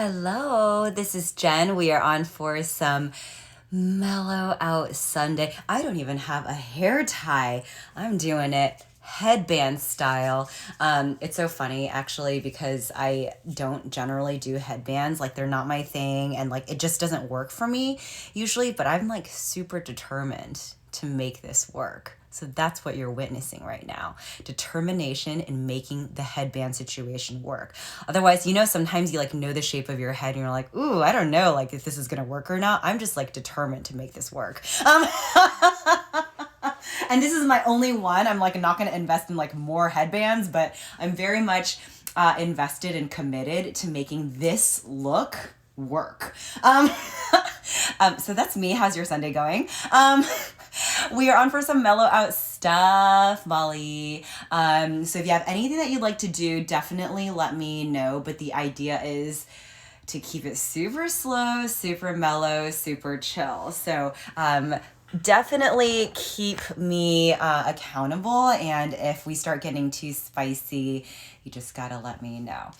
Hello, this is Jen. We are on for some mellow out Sunday. I don't even have a hair tie. I'm doing it headband style. It's so funny actually because I don't generally do headbands. Like they're not my thing and like it just doesn't work for me usually, but I'm like super determined to make this work. So that's what you're witnessing right now. Determination in making the headband situation work. Otherwise, sometimes you like know the shape of your head and you're like, ooh, I don't know like if this is gonna work or not. I'm just like determined to make this work. And this is my only one. I'm like not gonna invest in like more headbands, but I'm very much invested and committed to making this look work. So that's me. How's your Sunday going? We are on for some mellow out stuff, Molly. So if you have anything that you'd like to do, definitely let me know. But the idea is to keep it super slow, super mellow, super chill. So definitely keep me accountable. And if we start getting too spicy, you just gotta let me know.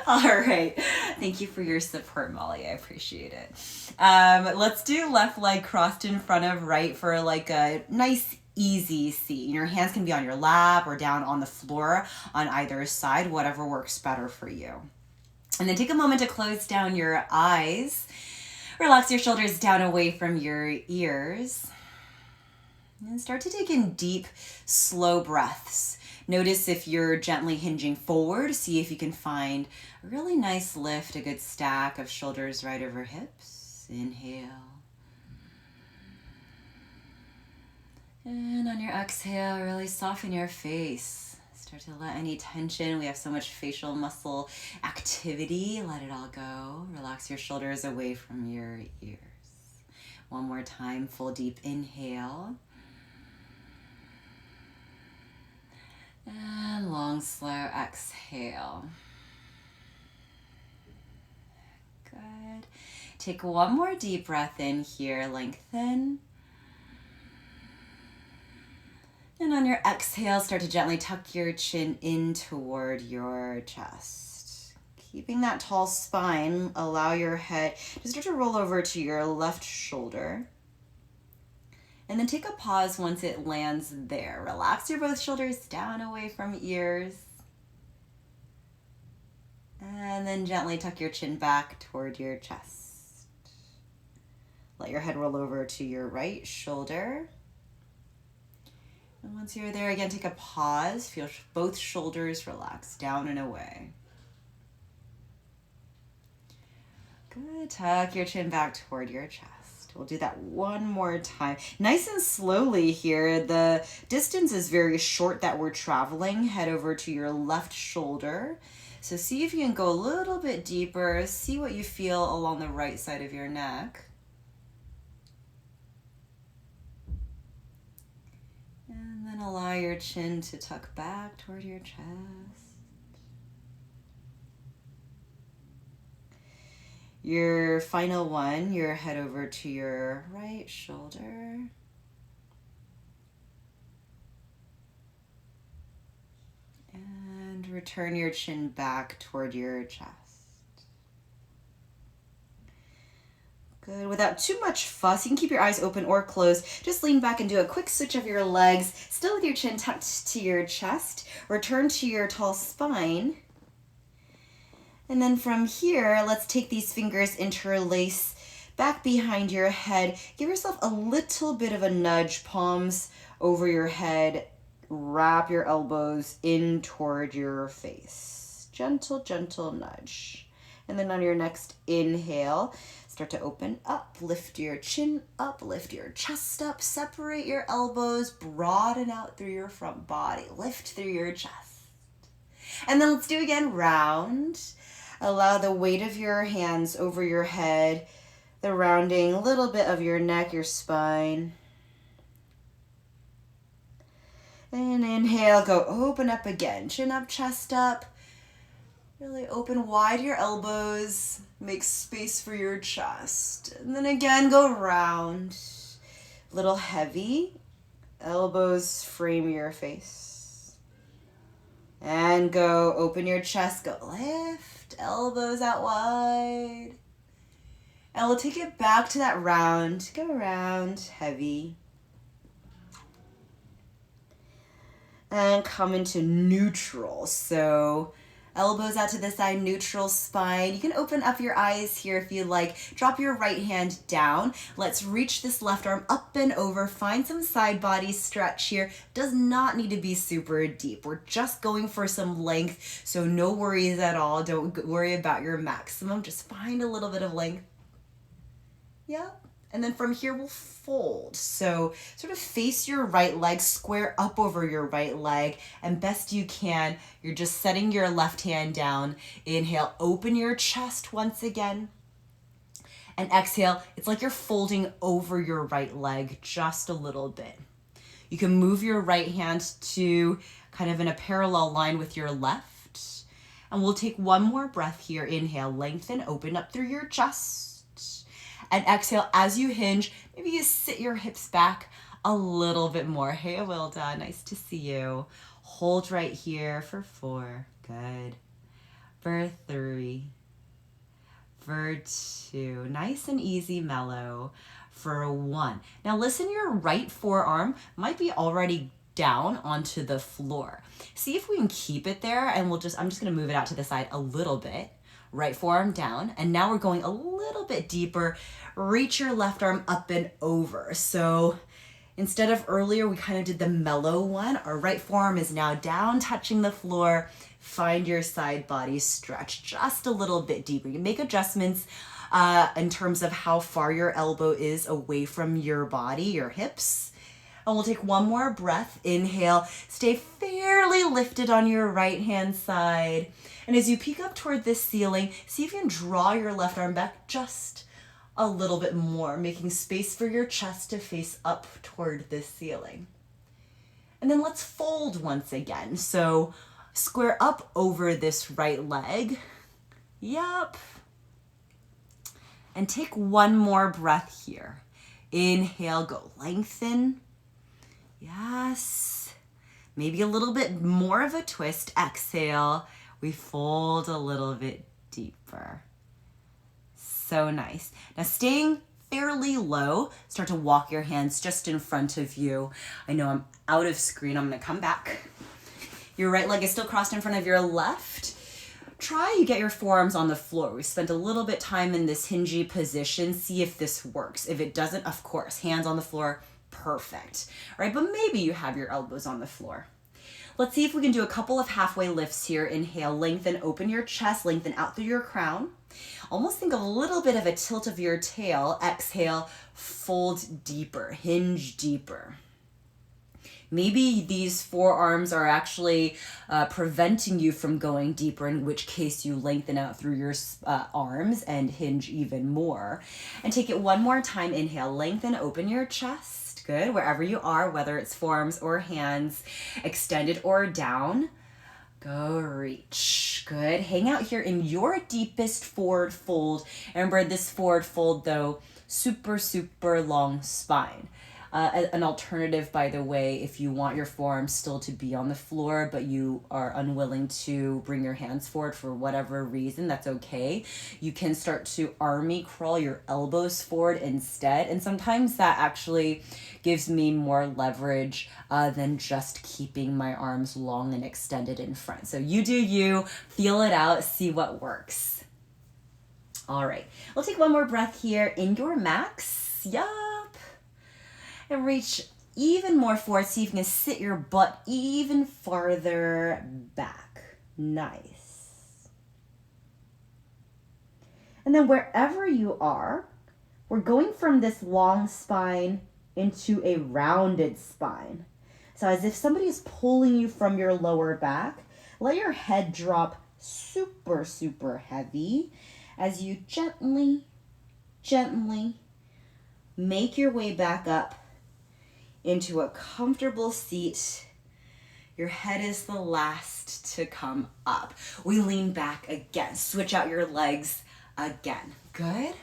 All right. Thank you for your support, Molly. I appreciate it. Let's do left leg crossed in front of right for like a nice, easy seat. Your hands can be on your lap or down on the floor on either side, whatever works better for you. And then take a moment to close down your eyes. Relax your shoulders down away from your ears. And start to take in deep, slow breaths. Notice if you're gently hinging forward. See if you can find a really nice lift, a good stack of shoulders right over hips. Inhale. And on your exhale, really soften your face. Start to let any tension. We have so much facial muscle activity. Let it all go. Relax your shoulders away from your ears. One more time, full deep inhale. And long, slow exhale. Good. Take one more deep breath in here, lengthen. And on your exhale, start to gently tuck your chin in toward your chest. Keeping that tall spine, allow your head to start to roll over to your left shoulder. And then take a pause once it lands there. Relax your both shoulders down away from ears. And then gently tuck your chin back toward your chest. Let your head roll over to your right shoulder. And once you're there, again, take a pause. Feel both shoulders relax down and away. Good. Tuck your chin back toward your chest. We'll do that one more time. Nice and slowly here. The distance is very short that we're traveling. Head over to your left shoulder. So see if you can go a little bit deeper. See what you feel along the right side of your neck. And then allow your chin to tuck back toward your chest. Your final one, your head over to your right shoulder. And return your chin back toward your chest. Good. Without too much fuss, you can keep your eyes open or closed. Just lean back and do a quick switch of your legs, still with your chin tucked to your chest. Return to your tall spine. And then from here, let's take these fingers, interlace back behind your head. Give yourself a little bit of a nudge, palms over your head. Wrap your elbows in toward your face. Gentle, gentle nudge. And then on your next inhale, start to open up. Lift your chin up, lift your chest up. Separate your elbows, broaden out through your front body. Lift through your chest. And then let's do again, round. Allow the weight of your hands over your head, the rounding a little bit of your neck, your spine. And inhale, go open up again. Chin up, chest up. Really open wide your elbows. Make space for your chest. And then again, go round. A little heavy. Elbows frame your face. And go, open your chest, go lift, elbows out wide. And we'll take it back to that round, go round, heavy. And come into neutral. So elbows out to the side, neutral spine. You can open up your eyes here if you like. Drop your right hand down. Let's reach this left arm up and over. Find some side body stretch here. Does not need to be super deep. We're just going for some length, so no worries at all. Don't worry about your maximum. Just find a little bit of length. Yep. And then from here, we'll fold. So sort of face your right leg, square up over your right leg, and best you can, you're just setting your left hand down. Inhale, open your chest once again. And exhale, it's like you're folding over your right leg just a little bit. You can move your right hand to kind of in a parallel line with your left. And we'll take one more breath here. Inhale, lengthen, open up through your chest. And exhale, as you hinge, maybe you sit your hips back a little bit more. Hey, Awilda, nice to see you. Hold right here for 4. Good. For 3. For 2. Nice and easy, Mellow. For 1. Now listen, your right forearm might be already down onto the floor. See if we can keep it there, and I'm just gonna move it out to the side a little bit. Right forearm down, and now we're going a little bit deeper. Reach your left arm up and over. So instead of earlier, we kind of did the mellow one. Our right forearm is now down, touching the floor. Find your side body stretch just a little bit deeper. You can make adjustments in terms of how far your elbow is away from your body, your hips. And we'll take one more breath. Inhale, stay fairly lifted on your right hand side. And as you peek up toward this ceiling, see if you can draw your left arm back just a little bit more, making space for your chest to face up toward this ceiling. And then let's fold once again. So square up over this right leg. Yup. And take one more breath here. Inhale, go lengthen. Yes. Maybe a little bit more of a twist. Exhale. We fold a little bit deeper. So nice. Now staying fairly low, start to walk your hands just in front of you. I know I'm out of screen. I'm gonna come back. Your right leg is still crossed in front of your left. Try you get your forearms on the floor. We spent a little bit time in this hingy position. See if this works. If it doesn't, of course, hands on the floor, perfect. All right, but maybe you have your elbows on the floor. Let's see if we can do a couple of halfway lifts here. Inhale, lengthen, open your chest, lengthen out through your crown. Almost think of a little bit of a tilt of your tail. Exhale, fold deeper, hinge deeper. Maybe these forearms are actually preventing you from going deeper, in which case you lengthen out through your arms and hinge even more. And take it one more time. Inhale, lengthen, open your chest. Good, wherever you are, whether it's forearms or hands, extended or down. Go reach. Good. Hang out here in your deepest forward fold. Remember this forward fold though, super, super long spine. An alternative, by the way, if you want your forearms still to be on the floor, but you are unwilling to bring your hands forward for whatever reason, that's okay. You can start to army crawl your elbows forward instead. And sometimes that actually gives me more leverage than just keeping my arms long and extended in front. So you do you, feel it out, see what works. All right, we'll take one more breath here in your max. Yup. And reach even more forward. See if you can sit your butt even farther back. Nice. And then wherever you are, we're going from this long spine into a rounded spine. So as if somebody is pulling you from your lower back, let your head drop super, super heavy as you gently, gently make your way back up into a comfortable seat. Your head is the last to come up. We lean back again. Switch out your legs again. Good.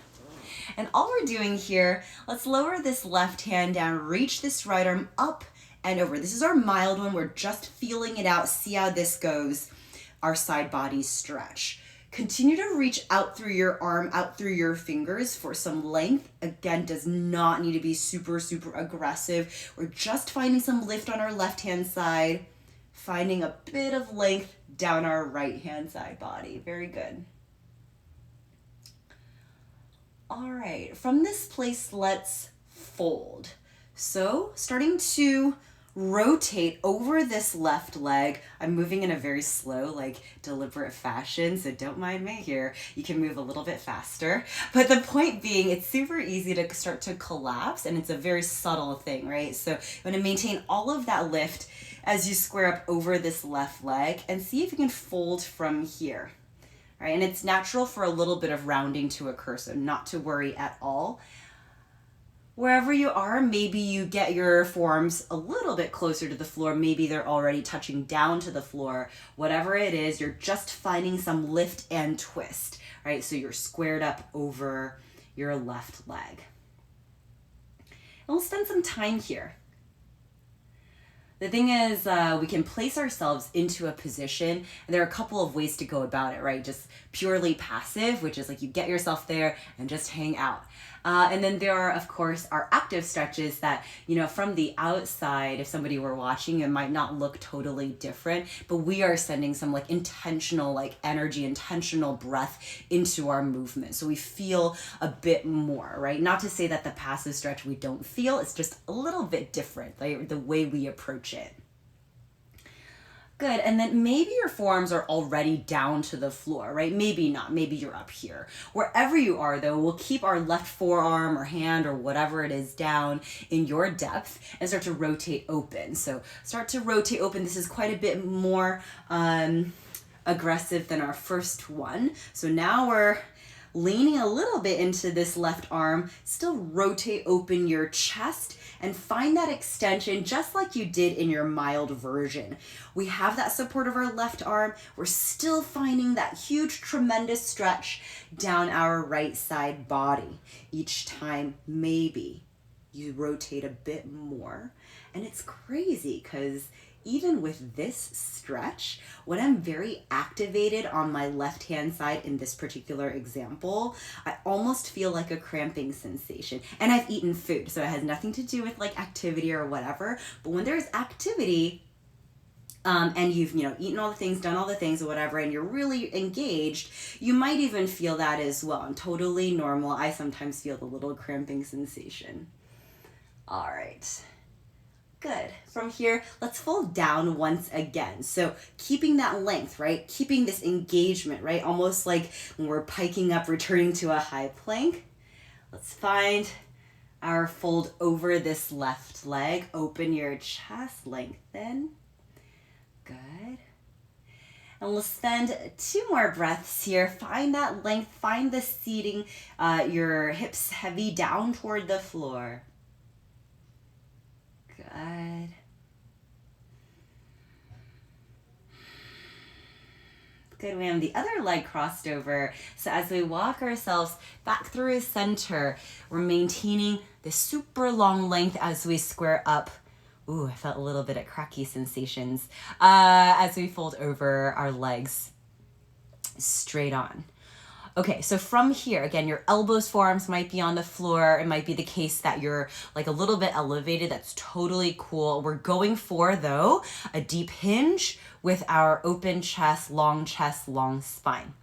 And all we're doing here, let's lower this left hand down, reach this right arm up and over. This is our mild one. We're just feeling it out. See how this goes. Our side body stretch. Continue to reach out through your arm, out through your fingers for some length. Again, does not need to be super, super aggressive. We're just finding some lift on our left-hand side, finding a bit of length down our right-hand side body. Very good. All right, from this place, let's fold. So starting to rotate over this left leg. I'm moving in a very slow, like deliberate fashion, so don't mind me here. You can move a little bit faster. But the point being, it's super easy to start to collapse, and it's a very subtle thing, right? So you want to maintain all of that lift as you square up over this left leg and see if you can fold from here. Right? And it's natural for a little bit of rounding to occur, so not to worry at all. Wherever you are, maybe you get your forearms a little bit closer to the floor. Maybe they're already touching down to the floor. Whatever it is, you're just finding some lift and twist, right? So you're squared up over your left leg. And we'll spend some time here. The thing is, we can place ourselves into a position, and there are a couple of ways to go about it, right? Just purely passive, which is like you get yourself there and just hang out. And then there are, of course, our active stretches that, you know, from the outside, if somebody were watching, it might not look totally different, but we are sending some like intentional, like energy, intentional breath into our movement. So we feel a bit more, right? Not to say that the passive stretch we don't feel, it's just a little bit different, like the way we approach it. Good, and then maybe your forearms are already down to the floor, right? Maybe not, maybe you're up here. Wherever you are though, we'll keep our left forearm or hand or whatever it is down in your depth and start to rotate open. So start to rotate open. This is quite a bit more aggressive than our first one. So now we're leaning a little bit into this left arm, still rotate open your chest and find that extension just like you did in your mild version. We have that support of our left arm. We're still finding that huge, tremendous stretch down our right side body. Each time, maybe you rotate a bit more. And it's crazy because even with this stretch, when I'm very activated on my left-hand side in this particular example, I almost feel like a cramping sensation. And I've eaten food, so it has nothing to do with like activity or whatever. But when there's activity, and you've, you know, eaten all the things, done all the things or whatever, and you're really engaged, you might even feel that as well. And totally normal. I sometimes feel the little cramping sensation. All right. Good. From here, let's fold down once again. So keeping that length, right? Keeping this engagement, right? Almost like when we're piking up, returning to a high plank. Let's find our fold over this left leg. Open your chest, lengthen. Good. And we'll spend 2 more breaths here. Find that length, find the seating, your hips heavy down toward the floor. Good. Good, we have the other leg crossed over. So as we walk ourselves back through center, we're maintaining this super long length as we square up. Ooh, I felt a little bit of cracky sensations as we fold over our legs straight on. Okay, so from here, again, your elbows, forearms might be on the floor. It might be the case that you're like a little bit elevated. That's totally cool. We're going for, though, a deep hinge with our open chest, long spine.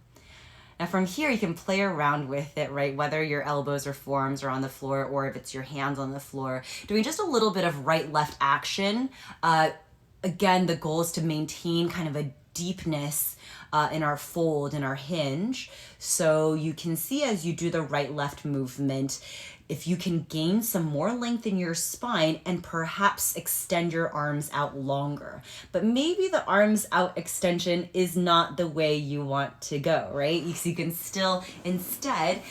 Now from here, you can play around with it, right? Whether your elbows or forearms are on the floor or if it's your hands on the floor. Doing just a little bit of right-left action. Again, the goal is to maintain kind of a deepness in our fold, in our hinge. So you can see as you do the right-left movement, if you can gain some more length in your spine and perhaps extend your arms out longer. But maybe the arms out extension is not the way you want to go, right? So you can still instead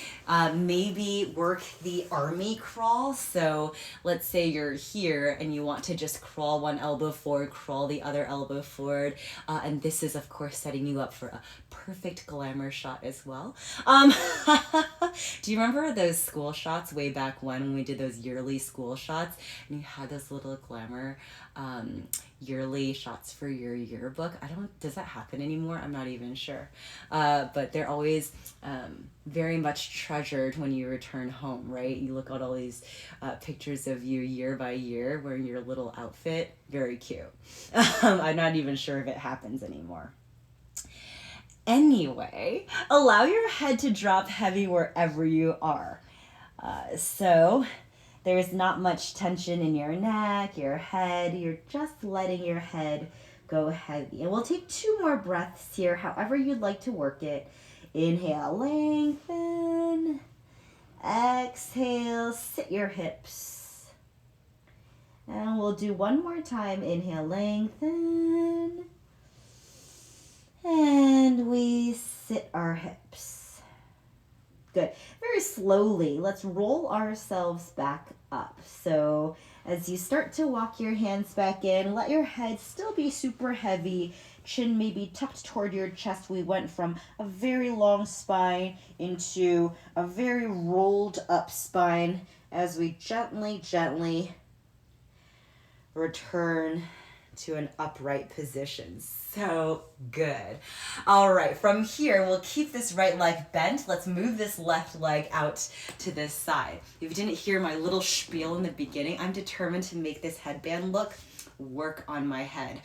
maybe work the army crawl. So let's say you're here and you want to just crawl one elbow forward, crawl the other elbow forward. And this is, of course, setting you up for a perfect glamour shot as well. Do you remember those school shots way back when we did those yearly school shots and you had those little glamour yearly shots for your yearbook? Does that happen anymore? I'm not even sure. But they're always very much treasured when you return home, right? You look at all these pictures of you year by year wearing your little outfit. Very cute. I'm not even sure if it happens anymore. Anyway, allow your head to drop heavy wherever you are. So there's not much tension in your neck, your head. You're just letting your head go heavy. And we'll take 2 more breaths here, however you'd like to work it. Inhale, lengthen. Exhale, sit your hips. And we'll do 1 more time. Inhale, lengthen. And we sit our hips. Good. Very slowly, let's roll ourselves back up. So as you start to walk your hands back in, let your head still be super heavy. Chin maybe tucked toward your chest. We went from a very long spine into a very rolled up spine as we gently, gently return to an upright position. So good. All right, from here, we'll keep this right leg bent. Let's move this left leg out to this side. If you didn't hear my little spiel in the beginning, I'm determined to make this headband look work on my head,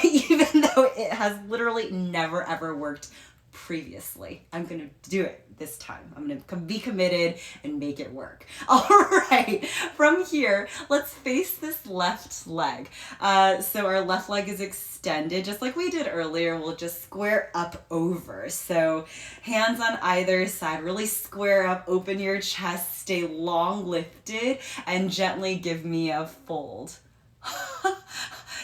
even though it has literally never ever worked previously. I'm gonna do it this time. I'm gonna be committed and make it work. All right, from here, let's face this left leg. So our left leg is extended, just like we did earlier. We'll just square up over. So hands on either side, really square up, open your chest, stay long lifted, and gently give me a fold.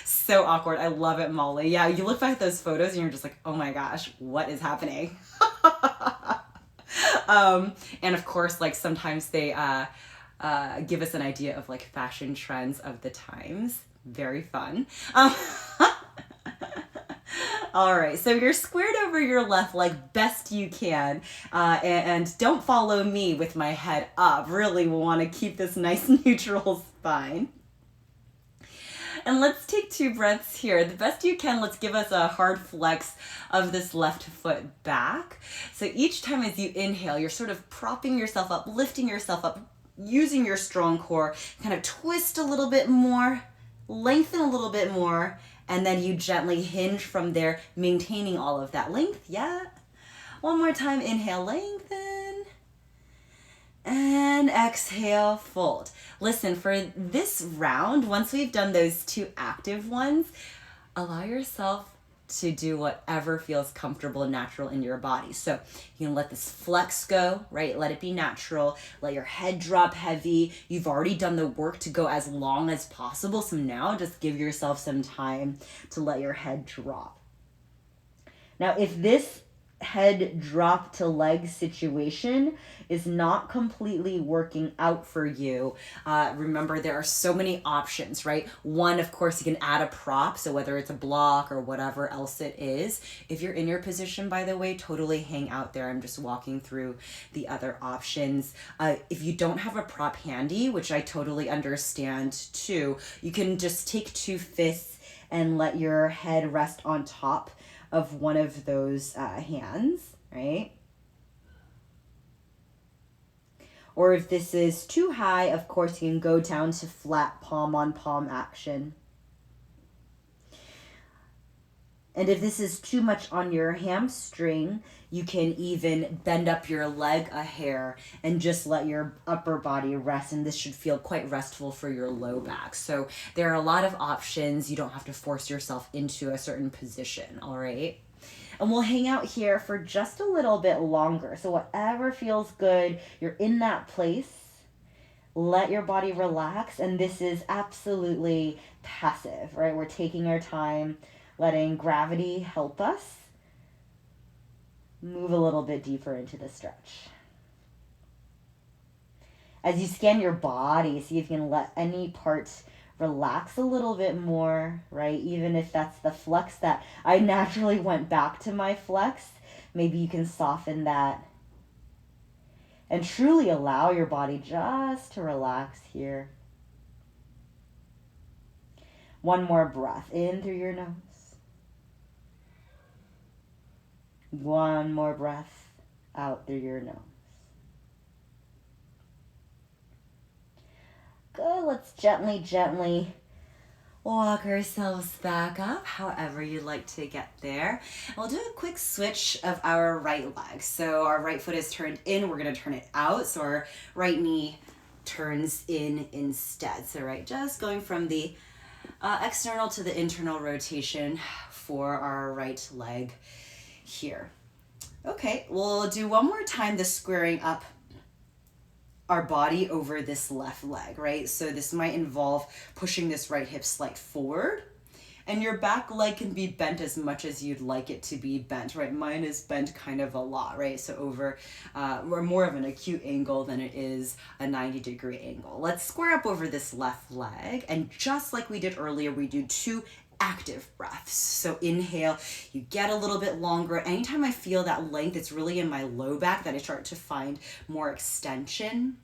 So awkward. I love it, Molly. Yeah, you look back at those photos and you're just like, oh my gosh, what is happening? And of course, like sometimes they give us an idea of like fashion trends of the times. Very fun. All right, so you're squared over your left leg best you can, and don't follow me with my head up. Really, we'll want to keep this nice neutral spine. And let's take 2 breaths here. The best you can, let's give us a hard flex of this left foot back. So each time as you inhale, you're sort of propping yourself up, lifting yourself up, using your strong core, kind of twist a little bit more, lengthen a little bit more, and then you gently hinge from there, maintaining all of that length. Yeah. 1 more time, inhale, lengthen. And exhale, fold. Listen, for this round, once we've done those 2 active ones, allow yourself to do whatever feels comfortable and natural in your body. So you can let this flex go, right? Let it be natural. Let your head drop heavy. You've already done the work to go as long as possible. So now just give yourself some time to let your head drop. Now, if this head drop to leg situation is not completely working out for you, remember there are so many options, right? One, of course, you can add a prop, so whether it's a block or whatever else it is. If you're in your position, by the way, totally hang out there. I'm just walking through the other options. If you don't have a prop handy, which I totally understand too, you can just take 2 fists and let your head rest on top of one of those hands, right? Or if this is too high, of course, you can go down to flat palm on palm action. And if this is too much on your hamstring, you can even bend up your leg a hair and just let your upper body rest. And this should feel quite restful for your low back. So there are a lot of options. You don't have to force yourself into a certain position, all right? And we'll hang out here for just a little bit longer. So whatever feels good, you're in that place. Let your body relax. And this is absolutely passive, right? We're taking our time, letting gravity help us move a little bit deeper into the stretch. As you scan your body, see if you can let any part relax a little bit more, right? Even if that's the flex that I naturally went back to my flex, Maybe you can soften that and truly allow your body just to relax here. One more breath in through your nose. One more breath out through your nose. Good. Let's gently, gently walk ourselves back up, however you'd like to get there. We'll do a quick switch of our right leg. So our right foot is turned in, we're gonna turn it out. So our right knee turns in instead. So right, just going from the external to the internal rotation for our right leg here. Okay, we'll do one more time the squaring up our body over this left leg, right? So this might involve pushing this right hip slight forward, and your back leg can be bent as much as you'd like it to be bent, right? Mine is bent kind of a lot, right? So over, or more of an acute angle than it is a 90-degree angle. Let's square up over this left leg, and just like we did earlier, we do 2 active breaths. So inhale, you get a little bit longer. Anytime I feel that length, it's really in my low back that I start to find more extension.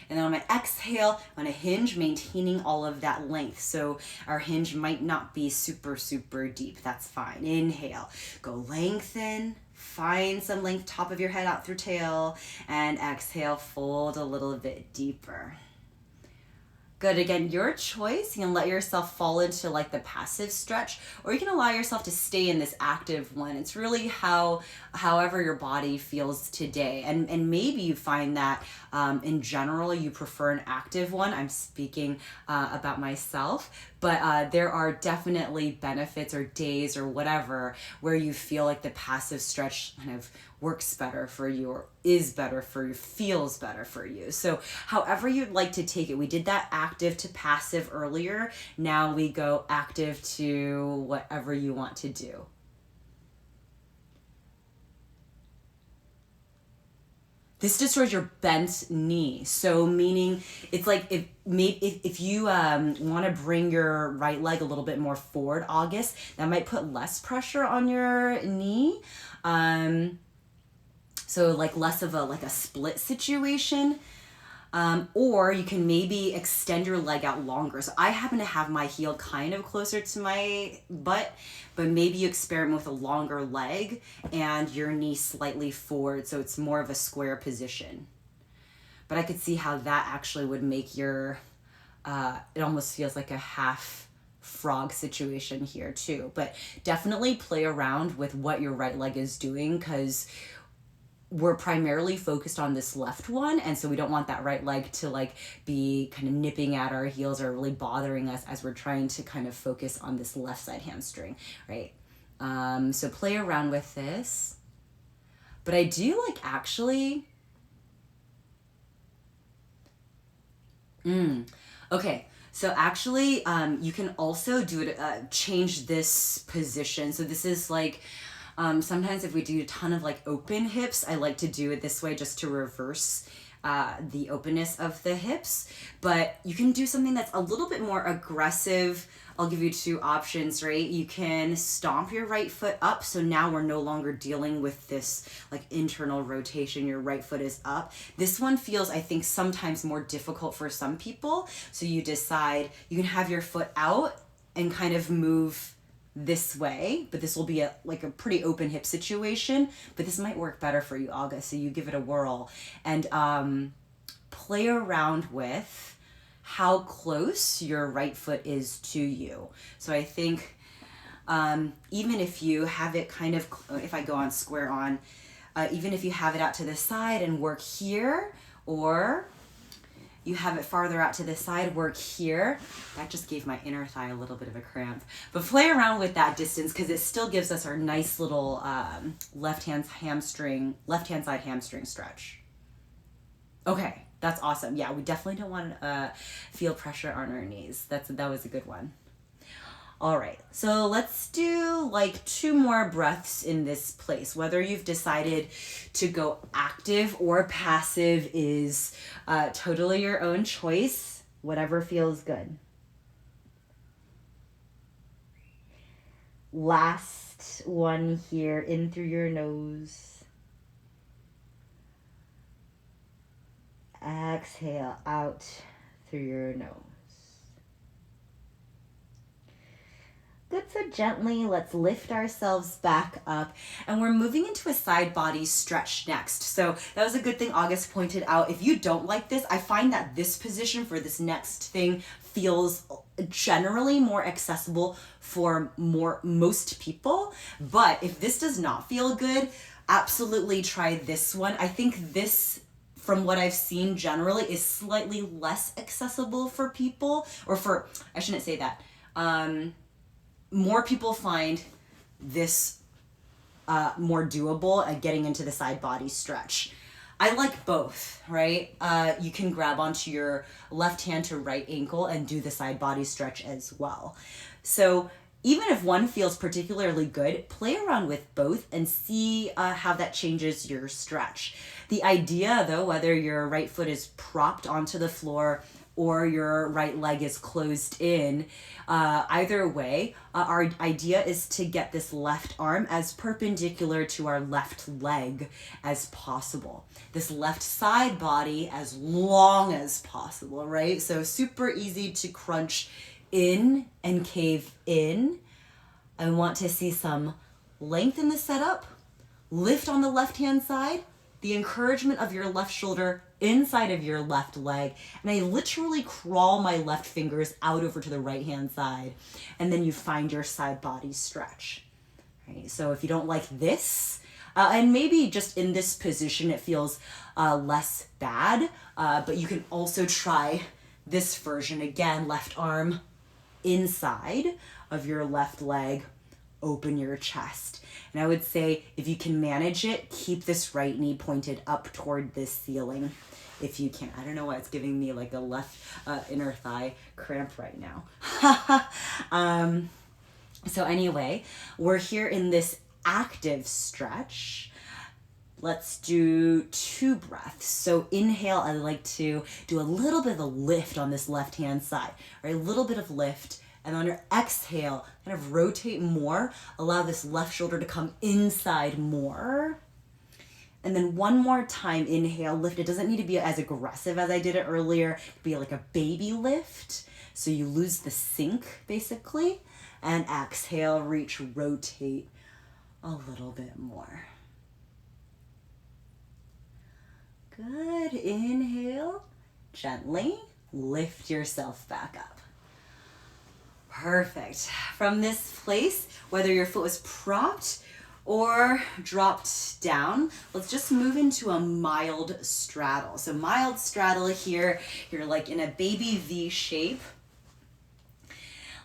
And then on my exhale, I'm gonna hinge, maintaining all of that length. So our hinge might not be super, super deep. That's fine. Inhale, go lengthen, find some length, top of your head out through tail, and exhale, fold a little bit deeper. Good. Again, your choice. You can let yourself fall into like the passive stretch, or you can allow yourself to stay in this active one. It's really however your body feels today. And maybe you find that in general, you prefer an active one. I'm speaking about myself, but there are definitely benefits or days or whatever where you feel like the passive stretch kind of works better for you, or is better for you, feels better for you. So however you'd like to take it, we did that active to passive earlier. Now we go active to whatever you want to do. This destroys your bent knee. So meaning it's like if you want to bring your right leg a little bit more forward, August, that might put less pressure on your knee. So like less of a split situation. Or you can maybe extend your leg out longer. So I happen to have my heel kind of closer to my butt, but maybe you experiment with a longer leg and your knee slightly forward, so it's more of a square position. But I could see how that actually would make your, it almost feels like a half frog situation here too. But definitely play around with what your right leg is doing, because we're primarily focused on this left one, and so we don't want that right leg to like be kind of nipping at our heels or really bothering us as we're trying to kind of focus on this left side hamstring, right? So play around with this. But I do like actually, okay. So actually, you can also do it, change this position. So this is like, sometimes if we do a ton of like open hips, I like to do it this way just to reverse the openness of the hips. But you can do something that's a little bit more aggressive. I'll give you 2 options, right? You can stomp your right foot up. So now we're no longer dealing with this like internal rotation. Your right foot is up. This one feels, I think, sometimes more difficult for some people. So you decide you can have your foot out and kind of move this way, but this will be a pretty open hip situation, but this might work better for you, August. So you give it a whirl and play around with how close your right foot is to you. So I think even if you have it kind of, if I go on square on, even if you have it out to the side and work here, or you have it farther out to the side, work here. That just gave my inner thigh a little bit of a cramp. But play around with that distance, because it still gives us our nice little left-hand side hamstring stretch. Okay, that's awesome. Yeah, we definitely don't want to feel pressure on our knees. That was a good one. All right, so let's do like 2 more breaths in this place. Whether you've decided to go active or passive is totally your own choice, whatever feels good. Last last one here, in through your nose. Exhale out through your nose. Good, so gently, let's lift ourselves back up, and we're moving into a side body stretch next. So that was a good thing August pointed out. If you don't like this, I find that this position for this next thing feels generally more accessible for most people. But if this does not feel good, absolutely try this one. I think this, from what I've seen generally, is slightly less accessible for people, or for, I shouldn't say that. More people find this more doable at getting into the side body stretch. I like both, right? You can grab onto your left hand to right ankle and do the side body stretch as well. So even if one feels particularly good, play around with both and see how that changes your stretch. The idea, though, whether your right foot is propped onto the floor or your right leg is closed in, either way, our idea is to get this left arm as perpendicular to our left leg as possible. This left side body as long as possible, right? So super easy to crunch in and cave in. I want to see some length in the setup, lift on the left-hand side, the encouragement of your left shoulder inside of your left leg, and I literally crawl my left fingers out over to the right hand side, and then you find your side body stretch. Right? So if you don't like this, and maybe just in this position it feels less bad, but you can also try this version again. Left arm inside of your left leg, open your chest. And I would say, if you can manage it, keep this right knee pointed up toward this ceiling if you can. I don't know why it's giving me like a left inner thigh cramp right now. So anyway, we're here in this active stretch. Let's do 2 breaths. So inhale, I like to do a little bit of a lift on this left-hand side, right? A little bit of lift. And on your exhale, kind of rotate more. Allow this left shoulder to come inside more. And then one more time, inhale, lift. It doesn't need to be as aggressive as I did it earlier. It could be like a baby lift. So you lose the sink, basically. And exhale, reach, rotate a little bit more. Good. Inhale, gently lift yourself back up. Perfect. From this place, whether your foot was propped or dropped down, let's just move into a mild straddle. So mild straddle here, you're like in a baby V shape.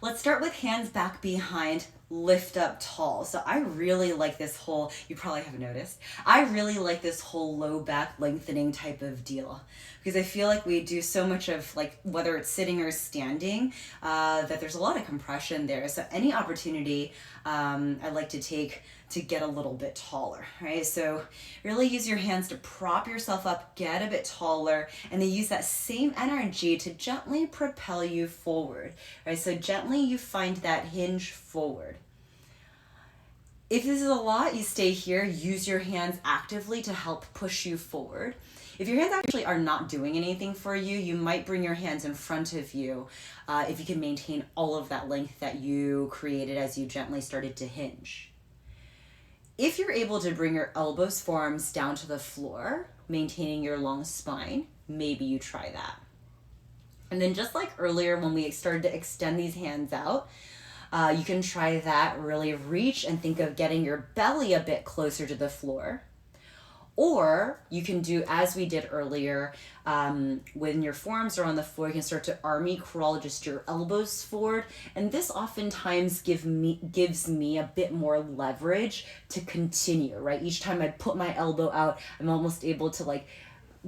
Let's start with hands back behind, lift up tall. So I really like this whole, you probably have noticed, I really like this whole low back lengthening type of deal, because I feel like we do so much of, like, whether it's sitting or standing, that there's a lot of compression there. So any opportunity I like to take to get a little bit taller, right? So really use your hands to prop yourself up, get a bit taller, and then use that same energy to gently propel you forward, right? So gently you find that hinge forward. If this is a lot, you stay here. Use your hands actively to help push you forward. If your hands actually are not doing anything for you, you might bring your hands in front of you if you can maintain all of that length that you created as you gently started to hinge. If you're able to bring your elbows, forearms down to the floor, maintaining your long spine, maybe you try that. And then just like earlier when we started to extend these hands out, you can try that, really reach and think of getting your belly a bit closer to the floor. Or you can do, as we did earlier, when your forearms are on the floor, you can start to army crawl, just your elbows forward. And this oftentimes gives me a bit more leverage to continue, right? Each time I put my elbow out, I'm almost able to like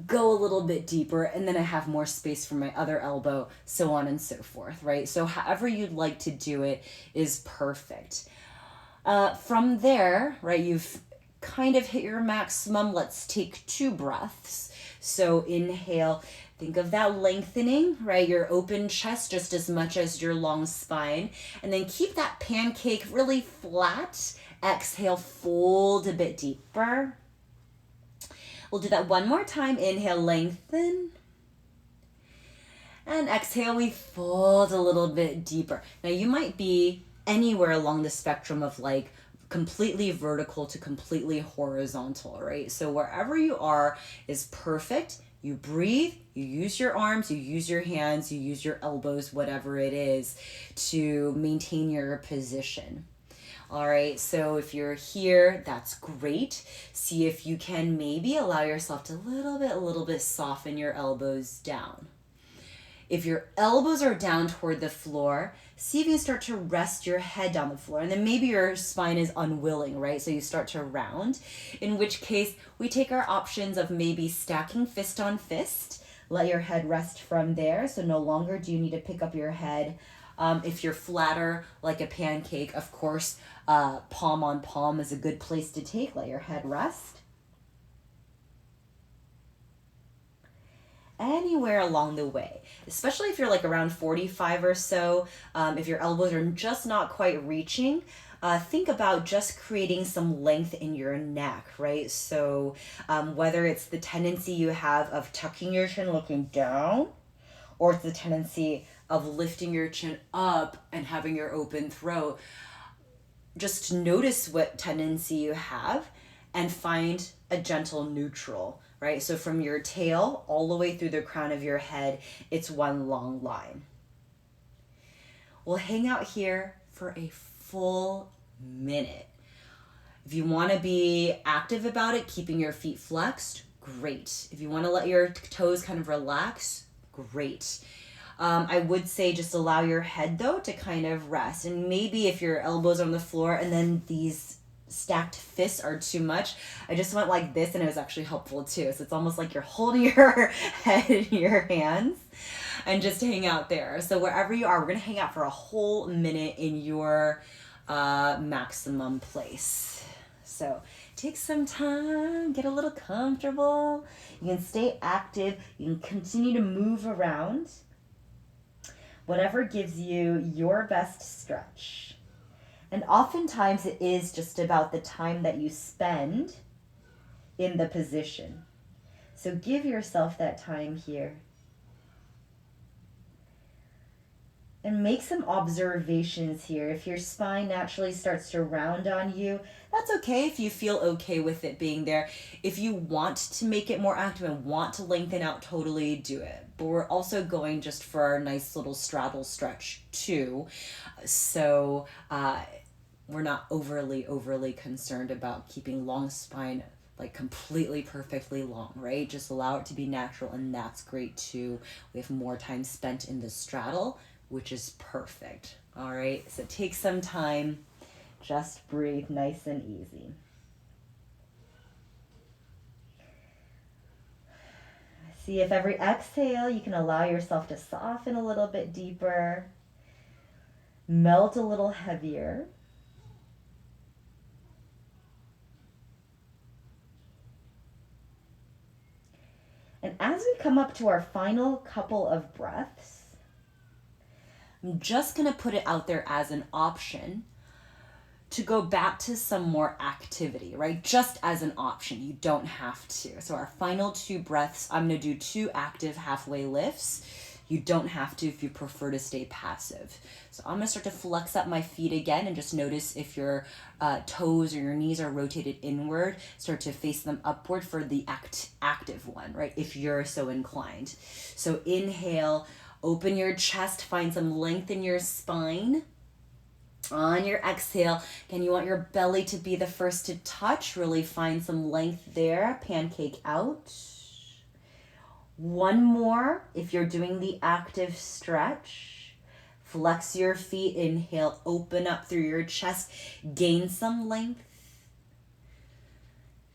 go a little bit deeper, and then I have more space for my other elbow, so on and so forth, right? So however you'd like to do it is perfect. From there, right, you've kind of hit your maximum. Let's take 2 breaths. So inhale, think of that lengthening, right? Your open chest just as much as your long spine. And then keep that pancake really flat exhale, fold a bit deeper. We'll do that one more time. Inhale, lengthen. And exhale, we fold a little bit deeper. Now you might be anywhere along the spectrum of like completely vertical to completely horizontal, right? So wherever you are is perfect. You breathe, you use your arms, you use your hands, you use your elbows, whatever it is, to maintain your position. All right, so if you're here, that's great. See if you can maybe allow yourself to a little bit soften your elbows down. If your elbows are down toward the floor, see if you can start to rest your head down the floor. And then maybe your spine is unwilling, right? So you start to round, in which case we take our options of maybe stacking fist on fist. Let your head rest from there. So no longer do you need to pick up your head. If you're flatter like a pancake, of course, palm on palm is a good place to take. Let your head rest. Anywhere along the way, especially if you're like around 45 or so, if your elbows are just not quite reaching, think about just creating some length in your neck, right? So whether it's the tendency you have of tucking your chin looking down, or it's the tendency of lifting your chin up and having your open throat, just notice what tendency you have and find a gentle neutral. Right? So from your tail all the way through the crown of your head, it's one long line. We'll hang out here for a full minute. If you want to be active about it, keeping your feet flexed, great. If you want to let your toes kind of relax, great. I would say just allow your head though to kind of rest. And maybe if your elbows are on the floor and then these stacked fists are too much, I just went like this and it was actually helpful too. So it's almost like you're holding your head in your hands and just hang out there. So wherever you are, we're going to hang out for a whole minute in your maximum place. So take some time, get a little comfortable. You can stay active. You can continue to move around. Whatever gives you your best stretch. And oftentimes it is just about the time that you spend in the position. So give yourself that time here. And make some observations here. If your spine naturally starts to round on you, that's okay if you feel okay with it being there. If you want to make it more active and want to lengthen out, totally do it. But we're also going just for our nice little straddle stretch too. So we're not overly concerned about keeping long spine like completely perfectly long, right? Just allow it to be natural, and that's great too. We have more time spent in the straddle, which is perfect. All right, so take some time, just breathe nice and easy. See if every exhale you can allow yourself to soften a little bit deeper, melt a little heavier. And as we come up to our final couple of breaths, I'm just going to put it out there as an option to go back to some more activity, right? Just as an option. You don't have to. So our final 2 breaths, I'm going to do 2 active halfway lifts. You don't have to if you prefer to stay passive. So I'm going to start to flex up my feet again and just notice if your toes or your knees are rotated inward. Start to face them upward for the active one, right? If you're so inclined. So inhale, open your chest, find some length in your spine. On your exhale, again, you want your belly to be the first to touch. Really find some length there. Pancake out. One more if you're doing the active stretch. Flex your feet, inhale, open up through your chest, gain some length.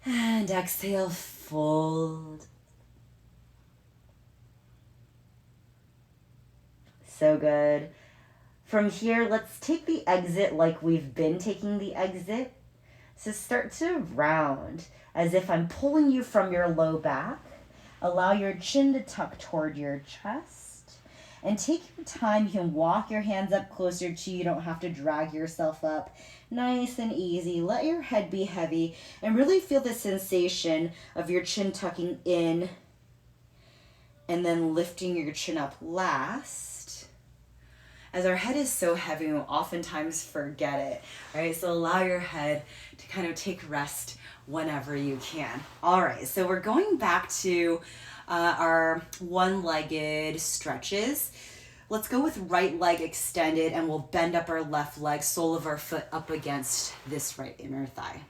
And exhale, fold. So good. From here, let's take the exit like we've been taking the exit. So start to round as if I'm pulling you from your low back. Allow your chin to tuck toward your chest. And take your time. You can walk your hands up closer to you. You don't have to drag yourself up. Nice and easy. Let your head be heavy and really feel the sensation of your chin tucking in and then lifting your chin up last. As our head is so heavy, we oftentimes forget it, right? So allow your head to kind of take rest whenever you can. All right, so we're going back to our one-legged stretches. Let's go with right leg extended, and we'll bend up our left leg, sole of our foot up against this right inner thigh.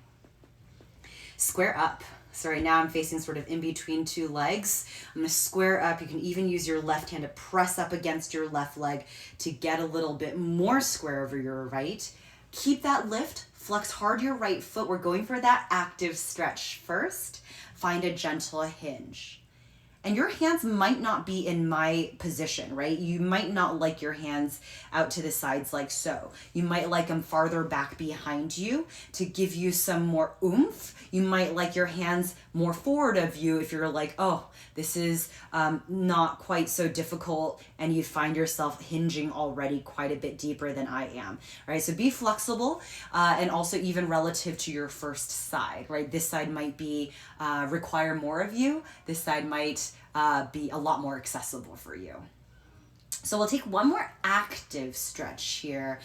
Square up. So right now I'm facing sort of in between two legs. I'm gonna square up. You can even use your left hand to press up against your left leg to get a little bit more square over your right. Keep that lift, flex hard your right foot. We're going for that active stretch first. Find a gentle hinge. And your hands might not be in my position, right? You might not like your hands out to the sides like so. You might like them farther back behind you to give you some more oomph. You might like your hands more forward of you if you're like, oh, this is not quite so difficult, and you find yourself hinging already quite a bit deeper than I am, right? So be flexible, and also even relative to your first side, right? This side might be require more of you. This side might be a lot more accessible for you. So we'll take one more active stretch here.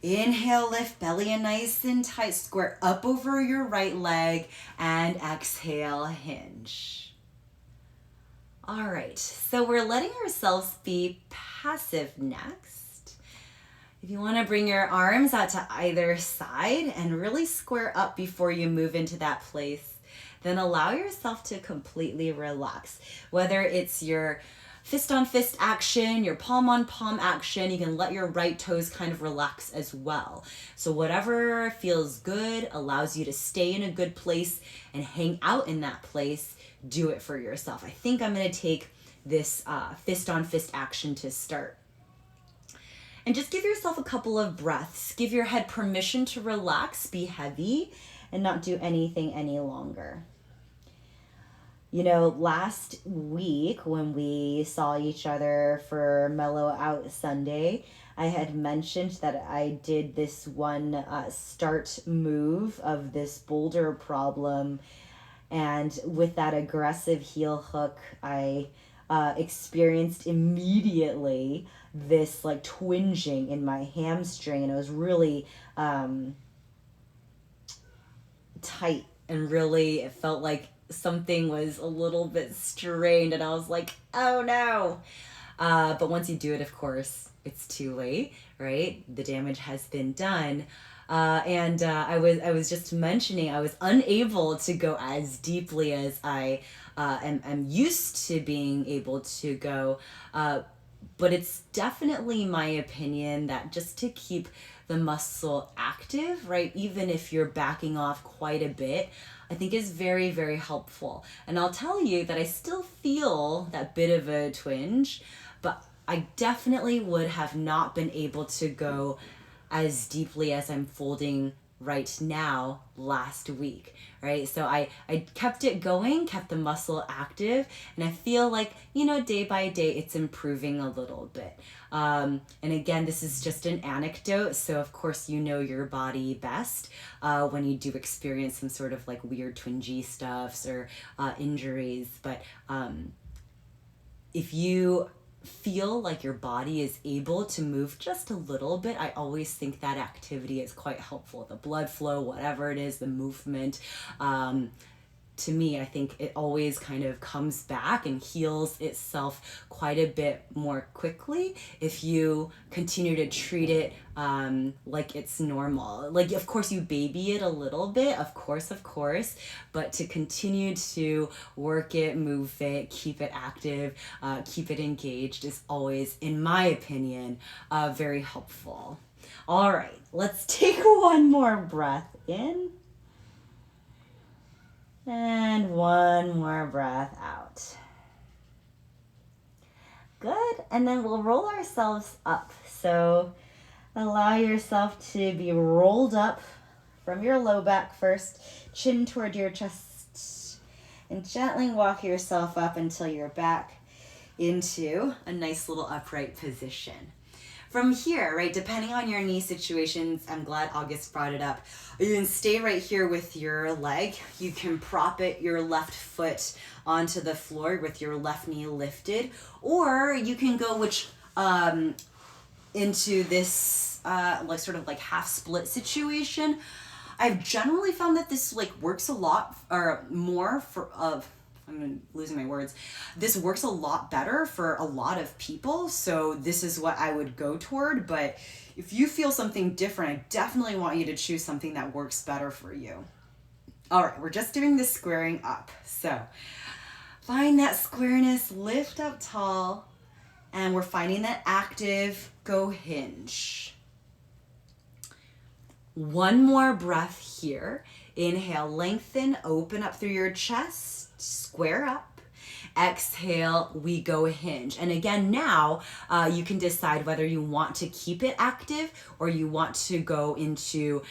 Inhale, lift belly in nice and tight. Square up over your right leg and exhale, hinge. All right, so we're letting ourselves be passive next. If you want to bring your arms out to either side and really square up before you move into that place, then allow yourself to completely relax. Whether it's your fist on fist action, your palm on palm action, you can let your right toes kind of relax as well. So whatever feels good, allows you to stay in a good place and hang out in that place, do it for yourself. I think I'm gonna take this fist on fist action to start. And just give yourself a couple of breaths. Give your head permission to relax, be heavy, and not do anything any longer. You know, last week when we saw each other for Mellow Out Sunday, I had mentioned that I did this one start move of this boulder problem. And with that aggressive heel hook, I experienced immediately this like twinging in my hamstring. And it was really tight, and really it felt like something was a little bit strained, and I was like, oh no. But once you do it, of course, it's too late, right? The damage has been done. I was just mentioning I was unable to go as deeply as I am used to being able to go. But it's definitely my opinion that just to keep the muscle active, right, even if you're backing off quite a bit, I think is very, very helpful. And I'll tell you that I still feel that bit of a twinge, but I definitely would have not been able to go as deeply as I'm folding right now last week, right? So I kept it going, kept the muscle active, and I feel like, you know, day by day it's improving a little bit. And again, this is just an anecdote, so of course you know your body best when you do experience some sort of like weird twingy stuffs or injuries. But if you feel like your body is able to move just a little bit, I always think that activity is quite helpful. The blood flow, whatever it is, the movement, to me, I think it always kind of comes back and heals itself quite a bit more quickly if you continue to treat it like it's normal. Like, of course, you baby it a little bit, of course, but to continue to work it, move it, keep it active, keep it engaged is always, in my opinion, very helpful. All right, let's take one more breath in. And one more breath out. Good, and then we'll roll ourselves up. So allow yourself to be rolled up from your low back first, chin toward your chest, and gently walk yourself up until you're back into a nice little upright position. From here, right, depending on your knee situations, I'm glad August brought it up. You can stay right here with your leg. You can prop your left foot onto the floor with your left knee lifted, or you can go into this like sort of like half split situation. I've generally found that this like works a lot or more I'm losing my words. This works a lot better for a lot of people, so this is what I would go toward. But if you feel something different, I definitely want you to choose something that works better for you. All right, we're just doing the squaring up. So find that squareness, lift up tall, and we're finding that active, go hinge. One more breath here. Inhale, lengthen, open up through your chest, square up. Exhale, we go hinge. And again, now you can decide whether you want to keep it active or you want to go into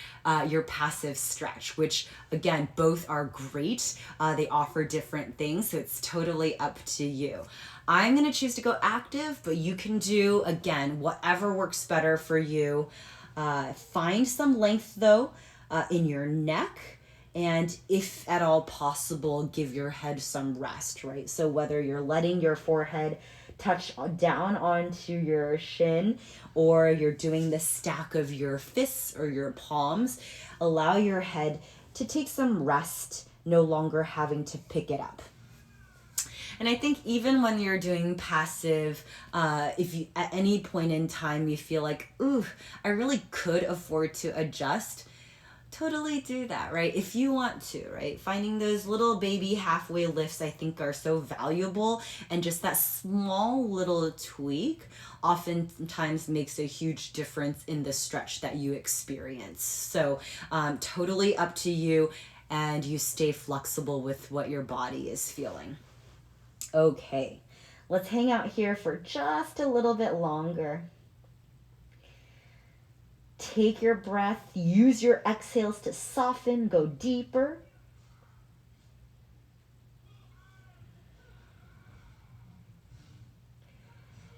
your passive stretch, which again, both are great. They offer different things, so it's totally up to you. I'm gonna choose to go active, but you can do, again, whatever works better for you. Find some length though in your neck, and if at all possible, give your head some rest, right? So whether you're letting your forehead touch down onto your shin or you're doing the stack of your fists or your palms, allow your head to take some rest, no longer having to pick it up. And I think even when you're doing passive, if you at any point in time you feel like, ooh, I really could afford to adjust, totally do that, right? If you want to, right? Finding those little baby halfway lifts I think are so valuable, and just that small little tweak oftentimes makes a huge difference in the stretch that you experience. So totally up to you, and you stay flexible with what your body is feeling. Okay, let's hang out here for just a little bit longer. Take your breath, use your exhales to soften, go deeper.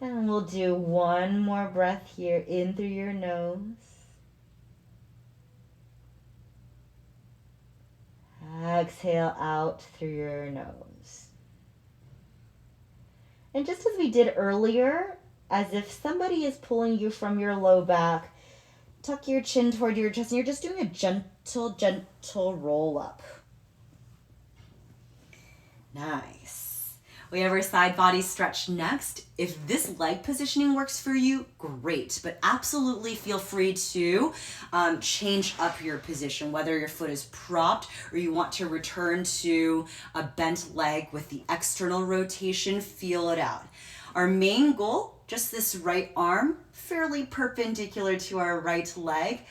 And we'll do one more breath here, in through your nose. Exhale out through your nose. And just as we did earlier, as if somebody is pulling you from your low back, tuck your chin toward your chest, and you're just doing a gentle roll up. Nice. We have our side body stretch next. If this leg positioning works for you, great, but absolutely feel free to change up your position, whether your foot is propped or you want to return to a bent leg with the external rotation, feel it out. Our main goal, just this right arm, fairly perpendicular to our right leg,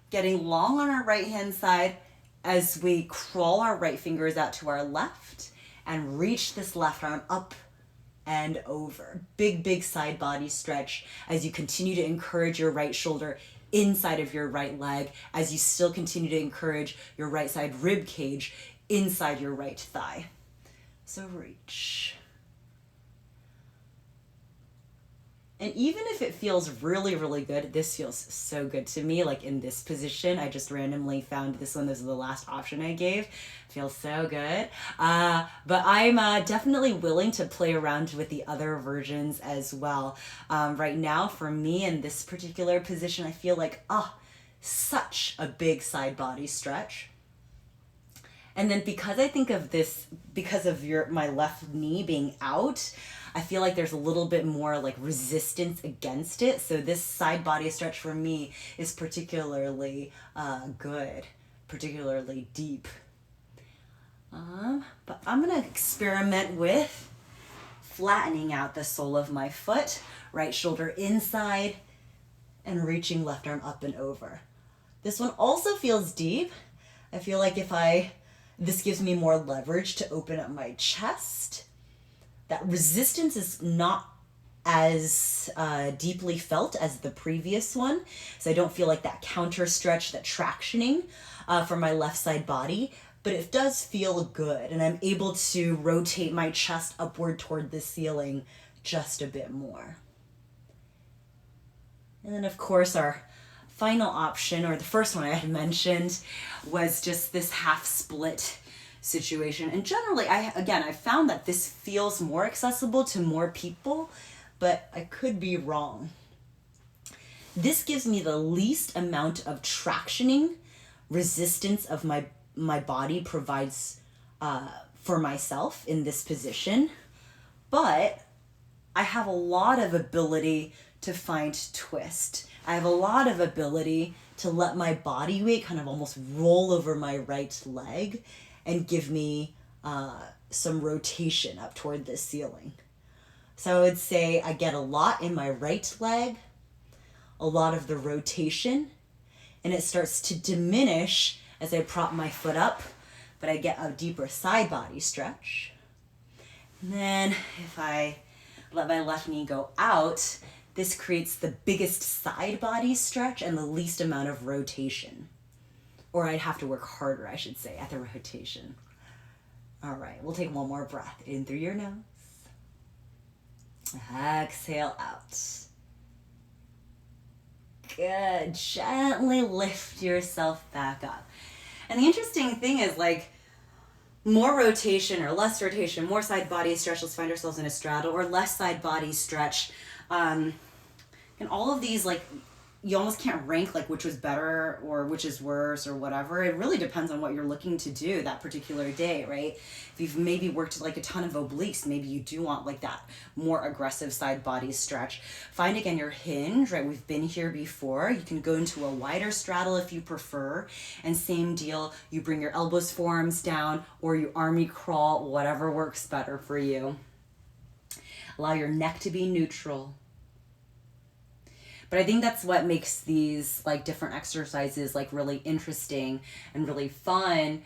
getting long on our right hand side as we crawl our right fingers out to our left and reach this left arm up and over. Big, big side body stretch as you continue to encourage your right shoulder inside of your right leg, as you still continue to encourage your right side rib cage inside your right thigh. So reach. And even if it feels really, really good, this feels so good to me, like in this position. I just randomly found this one. This is the last option I gave. Feels so good. But I'm definitely willing to play around with the other versions as well. Right now, for me in this particular position, I feel like, such a big side body stretch. And then because I think of this, because of my left knee being out, I feel like there's a little bit more like resistance against it. So this side body stretch for me is particularly good, particularly deep. But I'm gonna experiment with flattening out the sole of my foot, right shoulder inside, and reaching left arm up and over. This one also feels deep. I feel like this gives me more leverage to open up my chest. That resistance is not as deeply felt as the previous one. So I don't feel like that counter stretch, that tractioning for my left side body, but it does feel good. And I'm able to rotate my chest upward toward the ceiling just a bit more. And then of course our final option, or the first one I had mentioned, was just this half split situation. And generally, I found that this feels more accessible to more people, but I could be wrong. This gives me the least amount of tractioning resistance of my body provides for myself in this position, but I have a lot of ability to find twist. I have a lot of ability to let my body weight kind of almost roll over my right leg and give me some rotation up toward the ceiling. So I would say I get a lot in my right leg, a lot of the rotation, and it starts to diminish as I prop my foot up, but I get a deeper side body stretch. And then if I let my left knee go out, this creates the biggest side body stretch and the least amount of rotation. Or I'd have to work harder, I should say, at the rotation. All right, we'll take one more breath in through your nose. Exhale out. Good. Gently lift yourself back up. And the interesting thing is, like, more rotation or less rotation, more side body stretch, let's find ourselves in a straddle, or less side body stretch. And all of these, like, you almost can't rank like which was better or which is worse or whatever. It really depends on what you're looking to do that particular day, right? If you've maybe worked like a ton of obliques, maybe you do want like that more aggressive side body stretch. Find again your hinge, right? We've been here before. You can go into a wider straddle if you prefer. And same deal, you bring your elbows, forearms down, or you army crawl, whatever works better for you. Allow your neck to be neutral. But I think that's what makes these like different exercises like really interesting and really fun.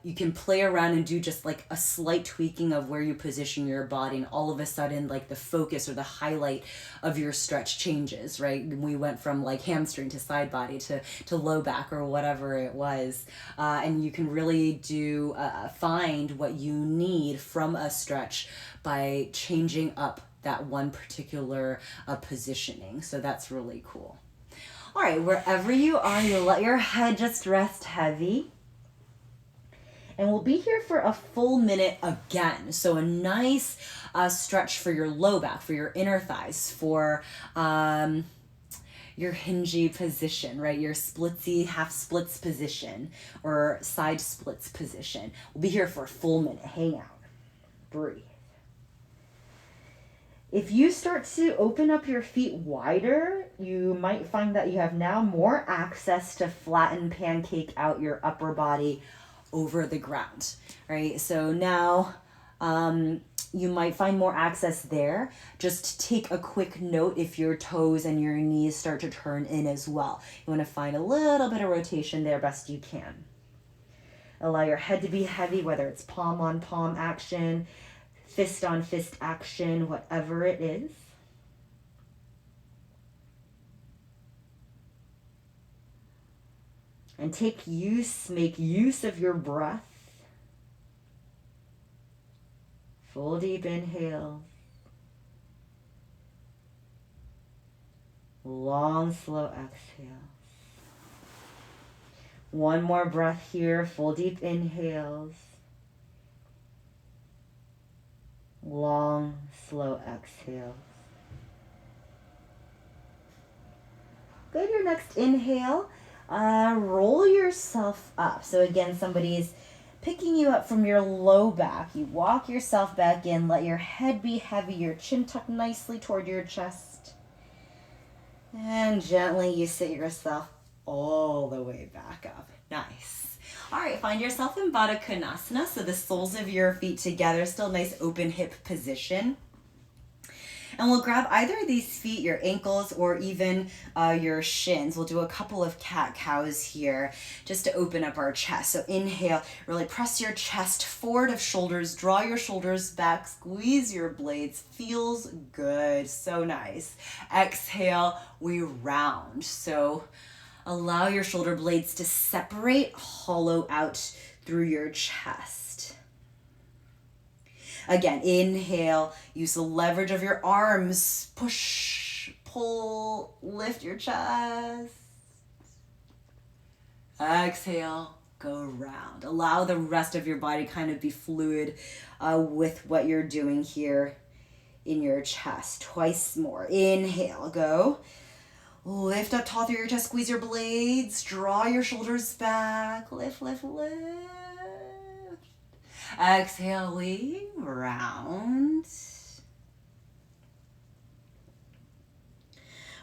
You can play around and do just like a slight tweaking of where you position your body, and all of a sudden like the focus or the highlight of your stretch changes, right? We went from like hamstring to side body to low back or whatever it was. And you can really do find what you need from a stretch by changing up that one particular positioning. So that's really cool. All right, wherever you are, you'll let your head just rest heavy. And we'll be here for a full minute again. So a nice stretch for your low back, for your inner thighs, for your hingy position, right? Your splitsy, half splits position, or side splits position. We'll be here for a full minute. Hang out. Breathe. If you start to open up your feet wider, you might find that you have now more access to flatten, pancake out your upper body over the ground, right? So now you might find more access there. Just take a quick note if your toes and your knees start to turn in as well. You want to find a little bit of rotation there best you can. Allow your head to be heavy, whether it's palm on palm action, fist on fist action, whatever it is. And make use of your breath. Full deep inhale. Long, slow exhale. One more breath here, full deep inhales. Long, slow exhales. Good, your next inhale, roll yourself up. So again, somebody's picking you up from your low back. You walk yourself back in, let your head be heavy, your chin tucked nicely toward your chest. And gently you sit yourself all the way back up. Nice. All right, find yourself in Baddha Konasana, so the soles of your feet together, still nice open hip position. And we'll grab either of these feet, your ankles, or even your shins. We'll do a couple of cat-cows here just to open up our chest. So inhale, really press your chest forward of shoulders, draw your shoulders back, squeeze your blades. Feels good, so nice. Exhale, we round. So allow your shoulder blades to separate, hollow out through your chest. Again, inhale, use the leverage of your arms, push, pull, lift your chest. Exhale, go round. Allow the rest of your body kind of be fluid with what you're doing here in your chest. Twice more. Inhale, go. Lift up tall through your chest, squeeze your blades, draw your shoulders back, lift, lift, lift. Exhale, weave round.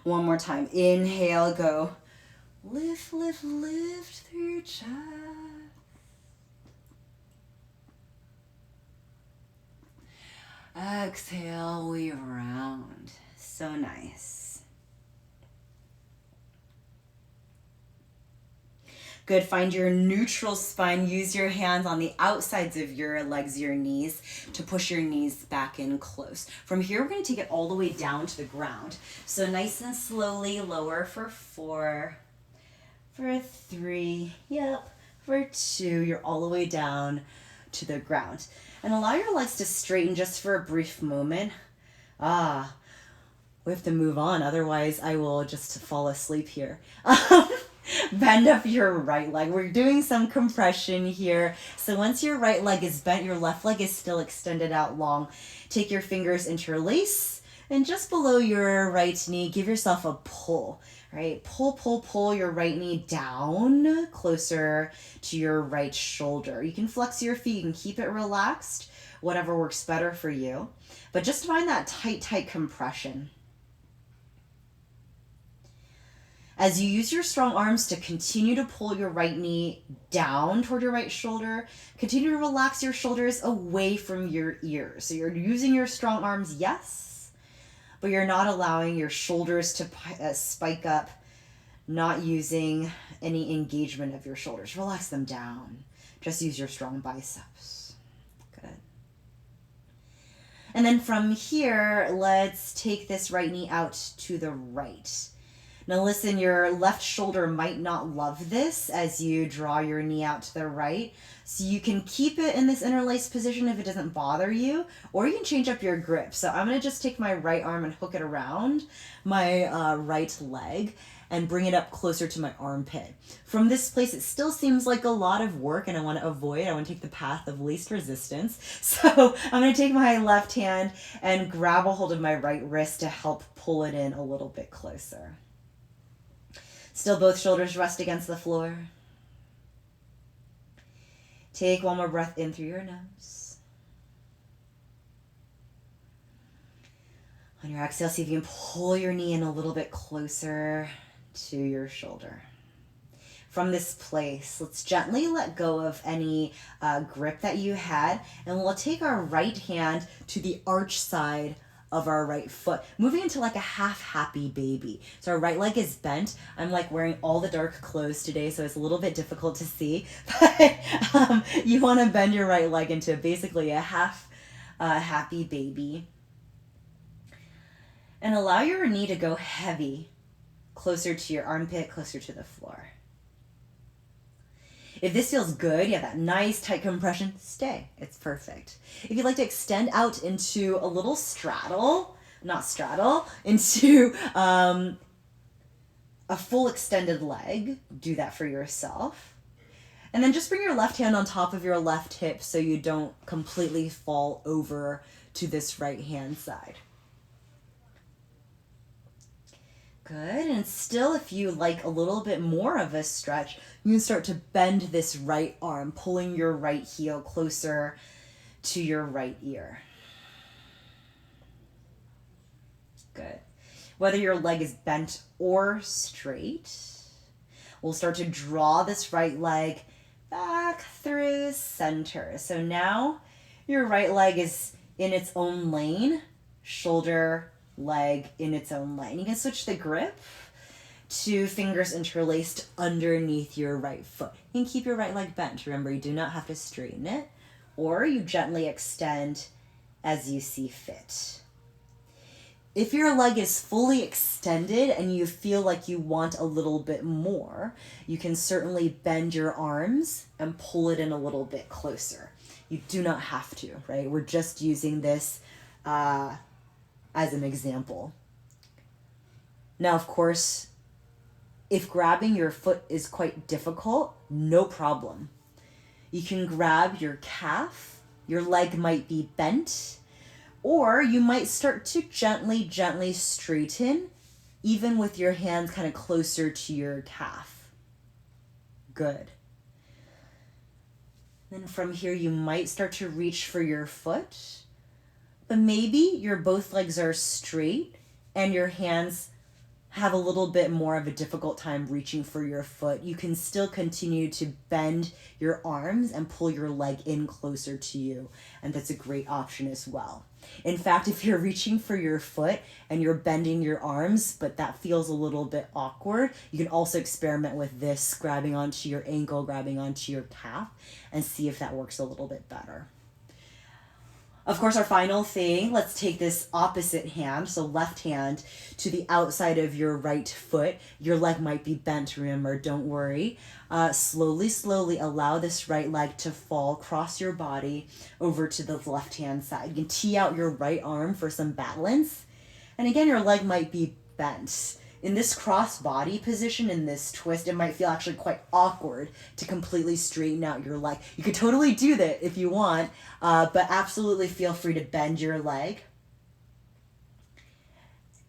One more time. Inhale, go. Lift, lift, lift through your chest. Exhale, weave around. So nice. Good, find your neutral spine. Use your hands on the outsides of your legs, your knees, to push your knees back in close. From here, we're gonna take it all the way down to the ground. So nice and slowly lower for 4, for 3, yep, for 2, you're all the way down to the ground. And allow your legs to straighten just for a brief moment. We have to move on, otherwise I will just fall asleep here. Bend up your right leg. We're doing some compression here. So once your right leg is bent, your left leg is still extended out long. Take your fingers, interlace, and just below your right knee, give yourself a pull, right? Pull, pull, pull your right knee down closer to your right shoulder. You can flex your feet, you can keep it relaxed, whatever works better for you. But just find that tight, tight compression. As you use your strong arms to continue to pull your right knee down toward your right shoulder, continue to relax your shoulders away from your ears. So you're using your strong arms, yes, but you're not allowing your shoulders to spike up, not using any engagement of your shoulders. Relax them down. Just use your strong biceps. Good. And then from here, let's take this right knee out to the right. Now listen, your left shoulder might not love this as you draw your knee out to the right. So you can keep it in this interlaced position if it doesn't bother you, or you can change up your grip. So I'm gonna just take my right arm and hook it around my right leg and bring it up closer to my armpit. From this place, it still seems like a lot of work and I wanna take the path of least resistance. So I'm gonna take my left hand and grab a hold of my right wrist to help pull it in a little bit closer. Still both shoulders rest against the floor. Take one more breath in through your nose. On your exhale, see if you can pull your knee in a little bit closer to your shoulder. From this place, let's gently let go of any grip that you had, and we'll take our right hand to the arch side of our right foot, moving into like a half happy baby. So our right leg is bent. I'm like wearing all the dark clothes today, so it's a little bit difficult to see, but you want to bend your right leg into basically a half happy baby. And allow your knee to go heavy, closer to your armpit, closer to the floor. If this feels good, yeah, that nice tight compression, stay. It's perfect. If you'd like to extend out into a little into a full extended leg, do that for yourself. And then just bring your left hand on top of your left hip so you don't completely fall over to this right hand side. Good, and still if you like a little bit more of a stretch, you can start to bend this right arm, pulling your right heel closer to your right ear. Good. Whether your leg is bent or straight, we'll start to draw this right leg back through center. So now your right leg is in its own lane, shoulder, leg in its own lane. You can switch the grip to fingers interlaced underneath your right foot. You can keep your right leg bent. Remember, you do not have to straighten it, or you gently extend as you see fit. If your leg is fully extended and you feel like you want a little bit more, you can certainly bend your arms and pull it in a little bit closer. You do not have to, right? We're just using this as an example. Now, of course, if grabbing your foot is quite difficult, no problem. You can grab your calf, your leg might be bent, or you might start to gently straighten, even with your hands kind of closer to your calf. Good. Then from here, you might start to reach for your foot, but maybe your both legs are straight and your hands have a little bit more of a difficult time reaching for your foot. You can still continue to bend your arms and pull your leg in closer to you, and that's a great option as well. In fact, if you're reaching for your foot and you're bending your arms, but that feels a little bit awkward, you can also experiment with this, grabbing onto your ankle, grabbing onto your calf, and see if that works a little bit better. Of course, our final thing, let's take this opposite hand, so left hand, to the outside of your right foot. Your leg might be bent, remember, don't worry. Slowly allow this right leg to fall across your body over to the left-hand side. You can tee out your right arm for some balance. And again, your leg might be bent. In this cross body position, in this twist, it might feel actually quite awkward to completely straighten out your leg. You could totally do that if you want, but absolutely feel free to bend your leg.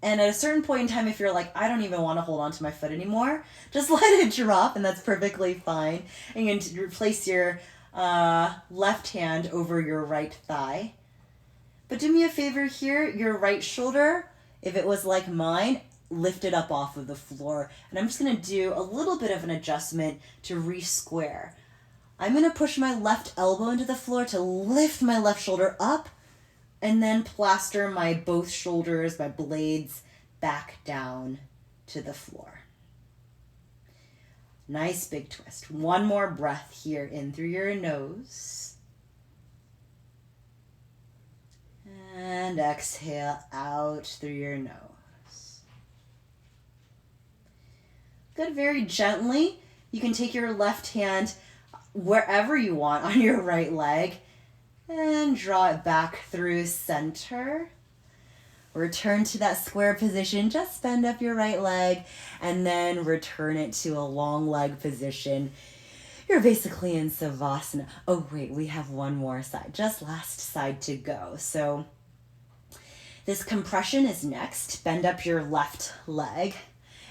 And at a certain point in time, if you're like, I don't even want to hold on to my foot anymore, just let it drop, and that's perfectly fine. And you can replace your left hand over your right thigh. But do me a favor here, your right shoulder, if it was like mine, lift it up off of the floor. And I'm just going to do a little bit of an adjustment to re-square. I'm going to push my left elbow into the floor to lift my left shoulder up, and then plaster my both shoulders, my blades, back down to the floor. Nice big twist. One more breath here, in through your nose. And exhale out through your nose. Good, very gently. You can take your left hand wherever you want on your right leg and draw it back through center. Return to that square position. Just bend up your right leg and then return it to a long leg position. You're basically in Savasana. Oh wait, we have one more side. Just last side to go. So this compression is next. Bend up your left leg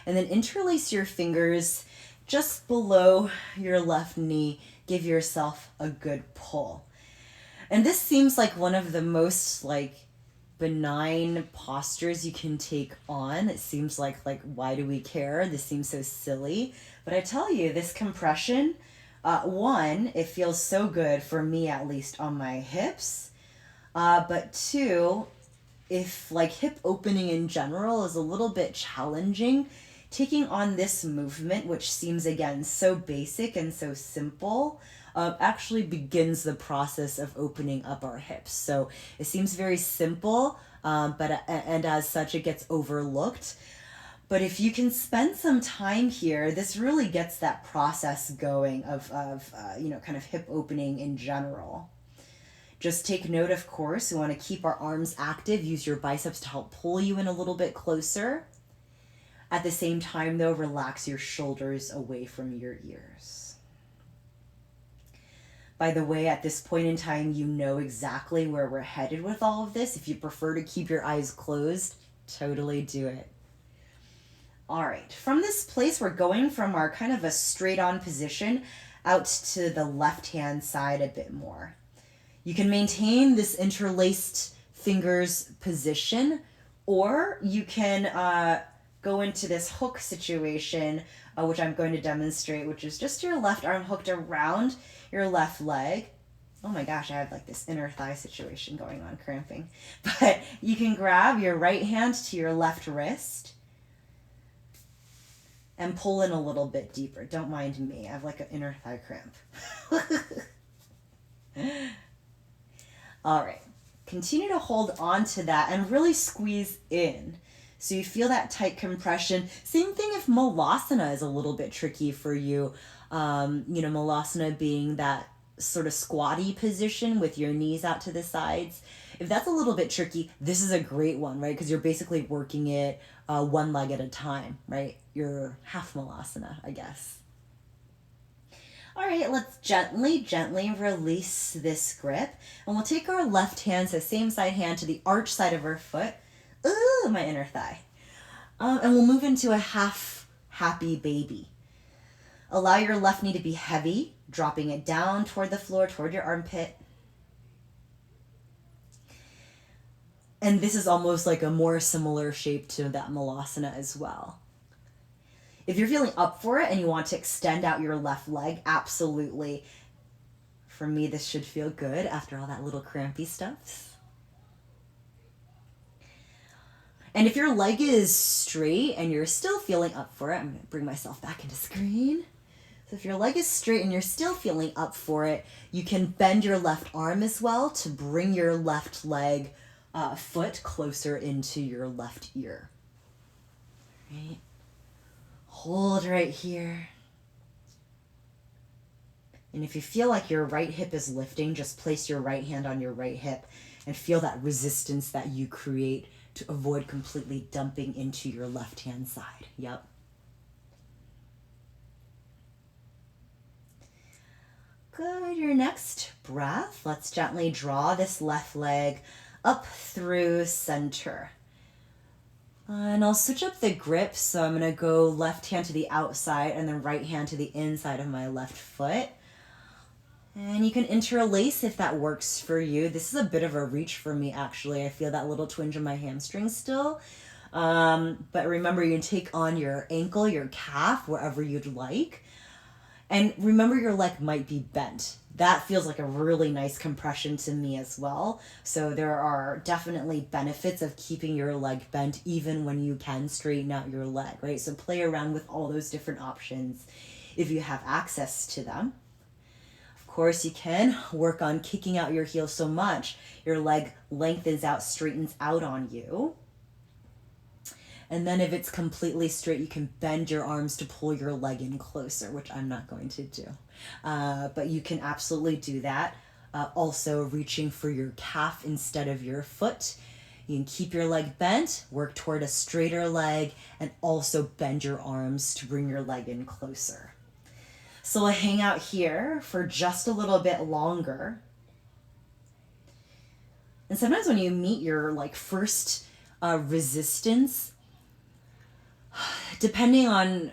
and then interlace your fingers just below your left knee. Give yourself a good pull. And this seems like one of the most benign postures you can take on. It seems like why do we care? This seems so silly. But I tell you, this compression, one, it feels so good for me, at least on my hips. But two, if hip opening in general is a little bit challenging, taking on this movement, which seems again so basic and so simple, actually begins the process of opening up our hips. So it seems very simple, and as such it gets overlooked. But if you can spend some time here, this really gets that process going of kind of hip opening in general. Just take note, of course, we want to keep our arms active. Use your biceps to help pull you in a little bit closer. At the same time, though, relax your shoulders away from your ears. By the way, at this point in time, you know exactly where we're headed with all of this. If you prefer to keep your eyes closed, totally do it. All right, from this place, we're going from our kind of a straight on position out to the left-hand side a bit more. You can maintain this interlaced fingers position, or you can go into this hook situation, which I'm going to demonstrate, which is just your left arm hooked around your left leg. Oh my gosh, I have this inner thigh situation going on, cramping. But you can grab your right hand to your left wrist and pull in a little bit deeper. Don't mind me, I have an inner thigh cramp. All right, continue to hold on to that and really squeeze in. So you feel that tight compression. Same thing if Malasana is a little bit tricky for you. Malasana being that sort of squatty position with your knees out to the sides. If that's a little bit tricky, this is a great one, right? Because you're basically working it one leg at a time, right? Your half malasana, I guess. All right, let's gently, gently release this grip. And we'll take our left hand, so same side hand, to the arch side of our foot. Ooh, my inner thigh. And we'll move into a half happy baby. Allow your left knee to be heavy, dropping it down toward the floor, toward your armpit. And this is almost like a more similar shape to that malasana as well. If you're feeling up for it and you want to extend out your left leg, absolutely. For me, this should feel good after all that little crampy stuff. And if your leg is straight and you're still feeling up for it, I'm going to bring myself back into screen. So if your leg is straight and you're still feeling up for it, you can bend your left arm as well to bring your left leg, foot closer into your left ear. Right? Hold right here. And if you feel like your right hip is lifting, just place your right hand on your right hip and feel that resistance that you create to avoid completely dumping into your left hand side. Yep. Good. Your next breath, let's gently draw this left leg up through center. And I'll switch up the grip, so I'm going to go left hand to the outside and then right hand to the inside of my left foot. And you can interlace if that works for you. This is a bit of a reach for me, actually. I feel that little twinge in my hamstring still. But remember, you can take on your ankle, your calf, wherever you'd like. And remember, your leg might be bent. That feels like a really nice compression to me as well. So there are definitely benefits of keeping your leg bent even when you can straighten out your leg, right? So play around with all those different options if you have access to them. Of course, you can work on kicking out your heel so much your leg lengthens out, straightens out on you. And then if it's completely straight, you can bend your arms to pull your leg in closer, which I'm not going to do. But you can absolutely do that. Also reaching for your calf instead of your foot. You can keep your leg bent, work toward a straighter leg, and also bend your arms to bring your leg in closer. So we'll hang out here for just a little bit longer. And sometimes when you meet your first resistance, depending on,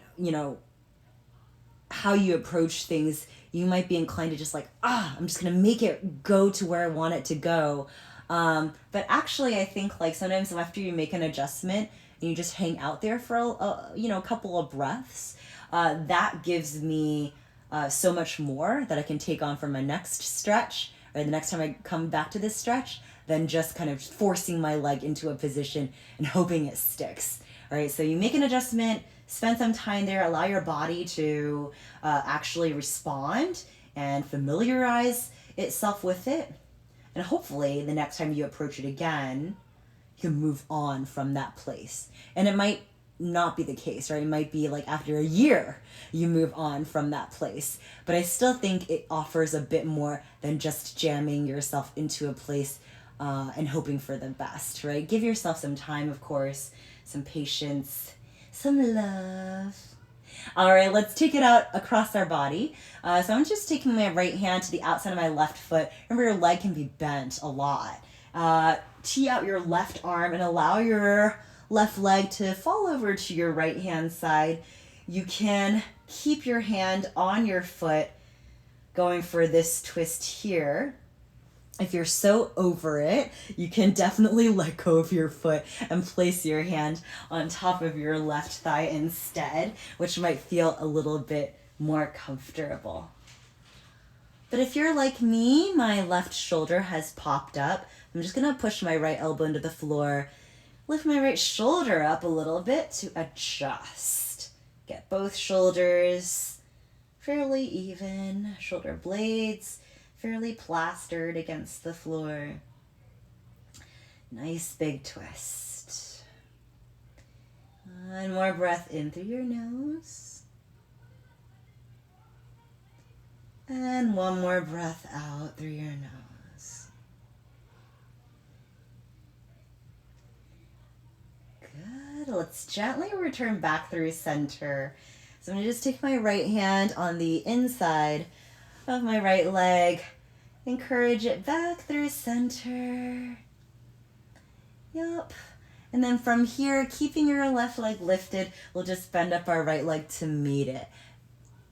how you approach things, you might be inclined to just I'm just going to make it go to where I want it to go. But actually, I think sometimes after you make an adjustment and you just hang out there for a couple of breaths, that gives me so much more that I can take on for my next stretch or the next time I come back to this stretch than just kind of forcing my leg into a position and hoping it sticks. All right, so you make an adjustment, spend some time there, allow your body to actually respond and familiarize itself with it. And hopefully the next time you approach it again, you can move on from that place. And it might not be the case, right? It might be after a year you move on from that place. But I still think it offers a bit more than just jamming yourself into a place and hoping for the best, right? Give yourself some time, of course, some patience, some love. All right, let's take it out across our body. So I'm just taking my right hand to the outside of my left foot. Remember, your leg can be bent a lot. Tee out your left arm and allow your left leg to fall over to your right hand side. You can keep your hand on your foot going for this twist here. If you're so over it, you can definitely let go of your foot and place your hand on top of your left thigh instead, which might feel a little bit more comfortable. But if you're like me, my left shoulder has popped up. I'm just going to push my right elbow into the floor, lift my right shoulder up a little bit to adjust. Get both shoulders fairly even, shoulder blades fairly plastered against the floor. Nice big twist. And more breath in through your nose. And one more breath out through your nose. Good. Let's gently return back through center. So I'm going to just take my right hand on the inside of my right leg. Encourage it back through center. Yup. And then from here, keeping your left leg lifted, we'll just bend up our right leg to meet it.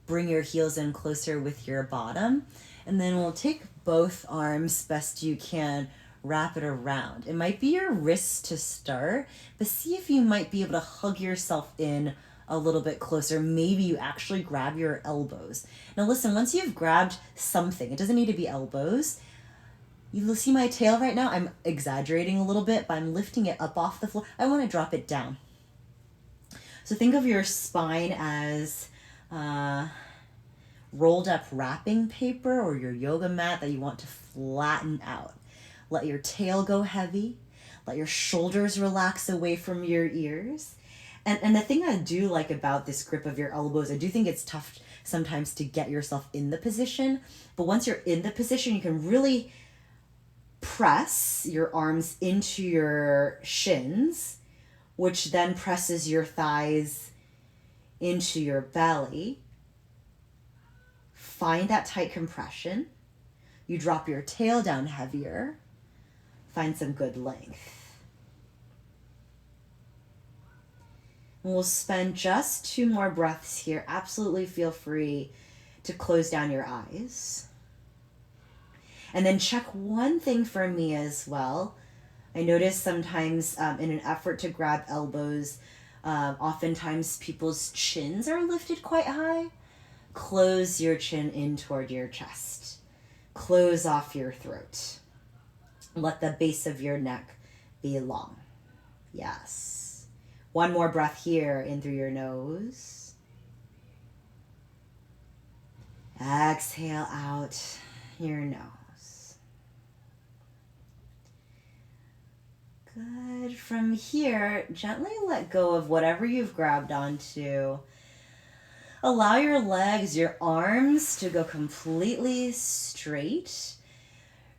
Bring your heels in closer with your bottom. And then we'll take both arms best you can, wrap it around. It might be your wrists to start, but see if you might be able to hug yourself in a little bit closer. Maybe you actually grab your elbows. Now listen, once you've grabbed something, it doesn't need to be elbows. You'll see my tail right now. I'm exaggerating a little bit, but I'm lifting it up off the floor. I want to drop it down. So think of your spine as rolled up wrapping paper or your yoga mat that you want to flatten out. Let your tail go heavy. Let your shoulders relax away from your ears. And the thing I do like about this grip of your elbows, I do think it's tough sometimes to get yourself in the position. But once you're in the position, you can really press your arms into your shins, which then presses your thighs into your belly. Find that tight compression. You drop your tail down heavier. Find some good length. And we'll spend just 2 more breaths here. Absolutely feel free to close down your eyes. And then check one thing for me as well. I notice sometimes in an effort to grab elbows, oftentimes people's chins are lifted quite high. Close your chin in toward your chest. Close off your throat. Let the base of your neck be long. Yes. One more breath here, in through your nose. Exhale out your nose. Good. From here, gently let go of whatever you've grabbed onto. Allow your legs, your arms to go completely straight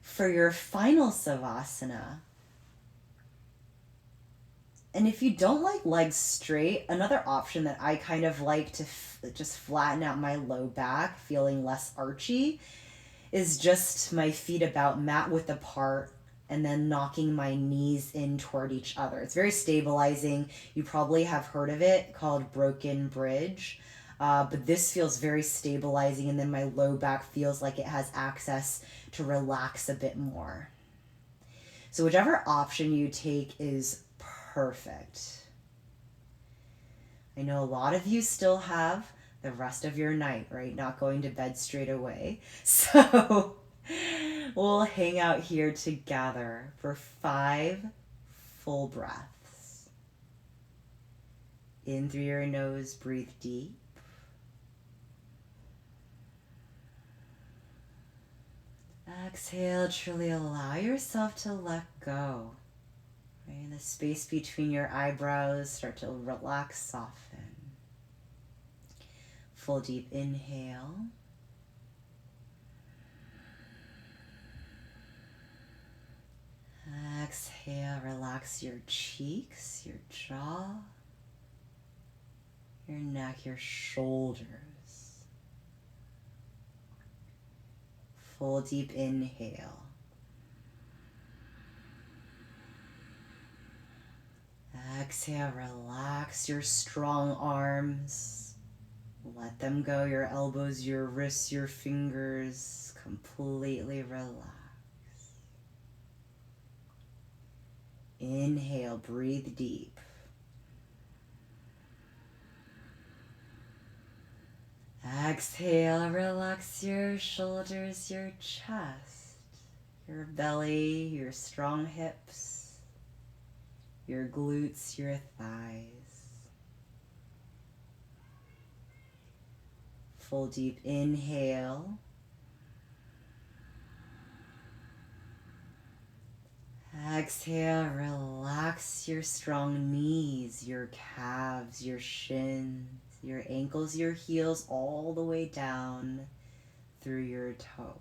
for your final Savasana. And if you don't like legs straight, another option that I kind of like to just flatten out my low back, feeling less archy, is just my feet about mat width apart and then knocking my knees in toward each other. It's very stabilizing. You probably have heard of it, called broken bridge. But this feels very stabilizing, and then my low back feels like it has access to relax a bit more. So whichever option you take is perfect. I know a lot of you still have the rest of your night, right? Not going to bed straight away. So we'll hang out here together for 5 full breaths. In through your nose, breathe deep. Exhale, truly allow yourself to let go. Right? The space between your eyebrows start to relax, soften. Full deep inhale. Exhale, relax your cheeks, your jaw, your neck, your shoulders. Full deep inhale. Exhale, relax your strong arms. Let them go, your elbows, your wrists, your fingers. Completely relax. Inhale, breathe deep. Exhale, relax your shoulders, your chest, your belly, your strong hips, your glutes, your thighs. Full deep inhale. Exhale, relax your strong knees, your calves, your shins, your ankles, your heels, all the way down through your toes.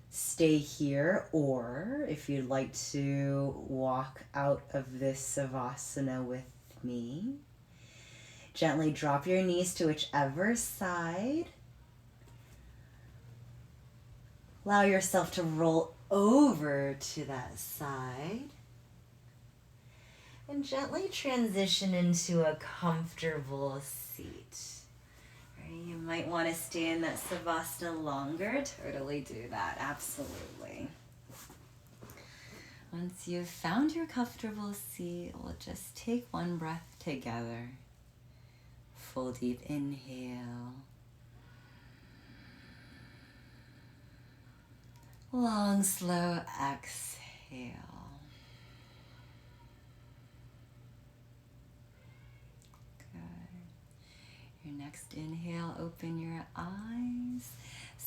Stay here, or if you'd like to walk out of this Savasana with me, gently drop your knees to whichever side. Allow yourself to roll over to that side. And gently transition into a comfortable seat. You might want to stay in that Savasana longer. Totally do that, absolutely. Once you've found your comfortable seat, we'll just take one breath together. Full deep inhale. Long, slow exhale. Your next inhale, open your eyes.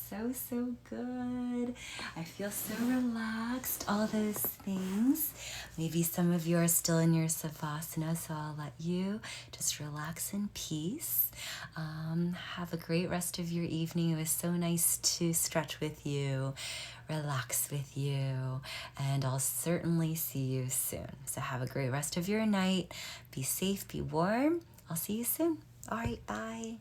So good. I feel so relaxed, all those things. Maybe some of you are still in your Savasana, so I'll let you just relax in peace. Have a great rest of your evening. It was so nice to stretch with you, relax with you, and I'll certainly see you soon. So have a great rest of your night. Be safe, be warm. I'll see you soon. All right, bye.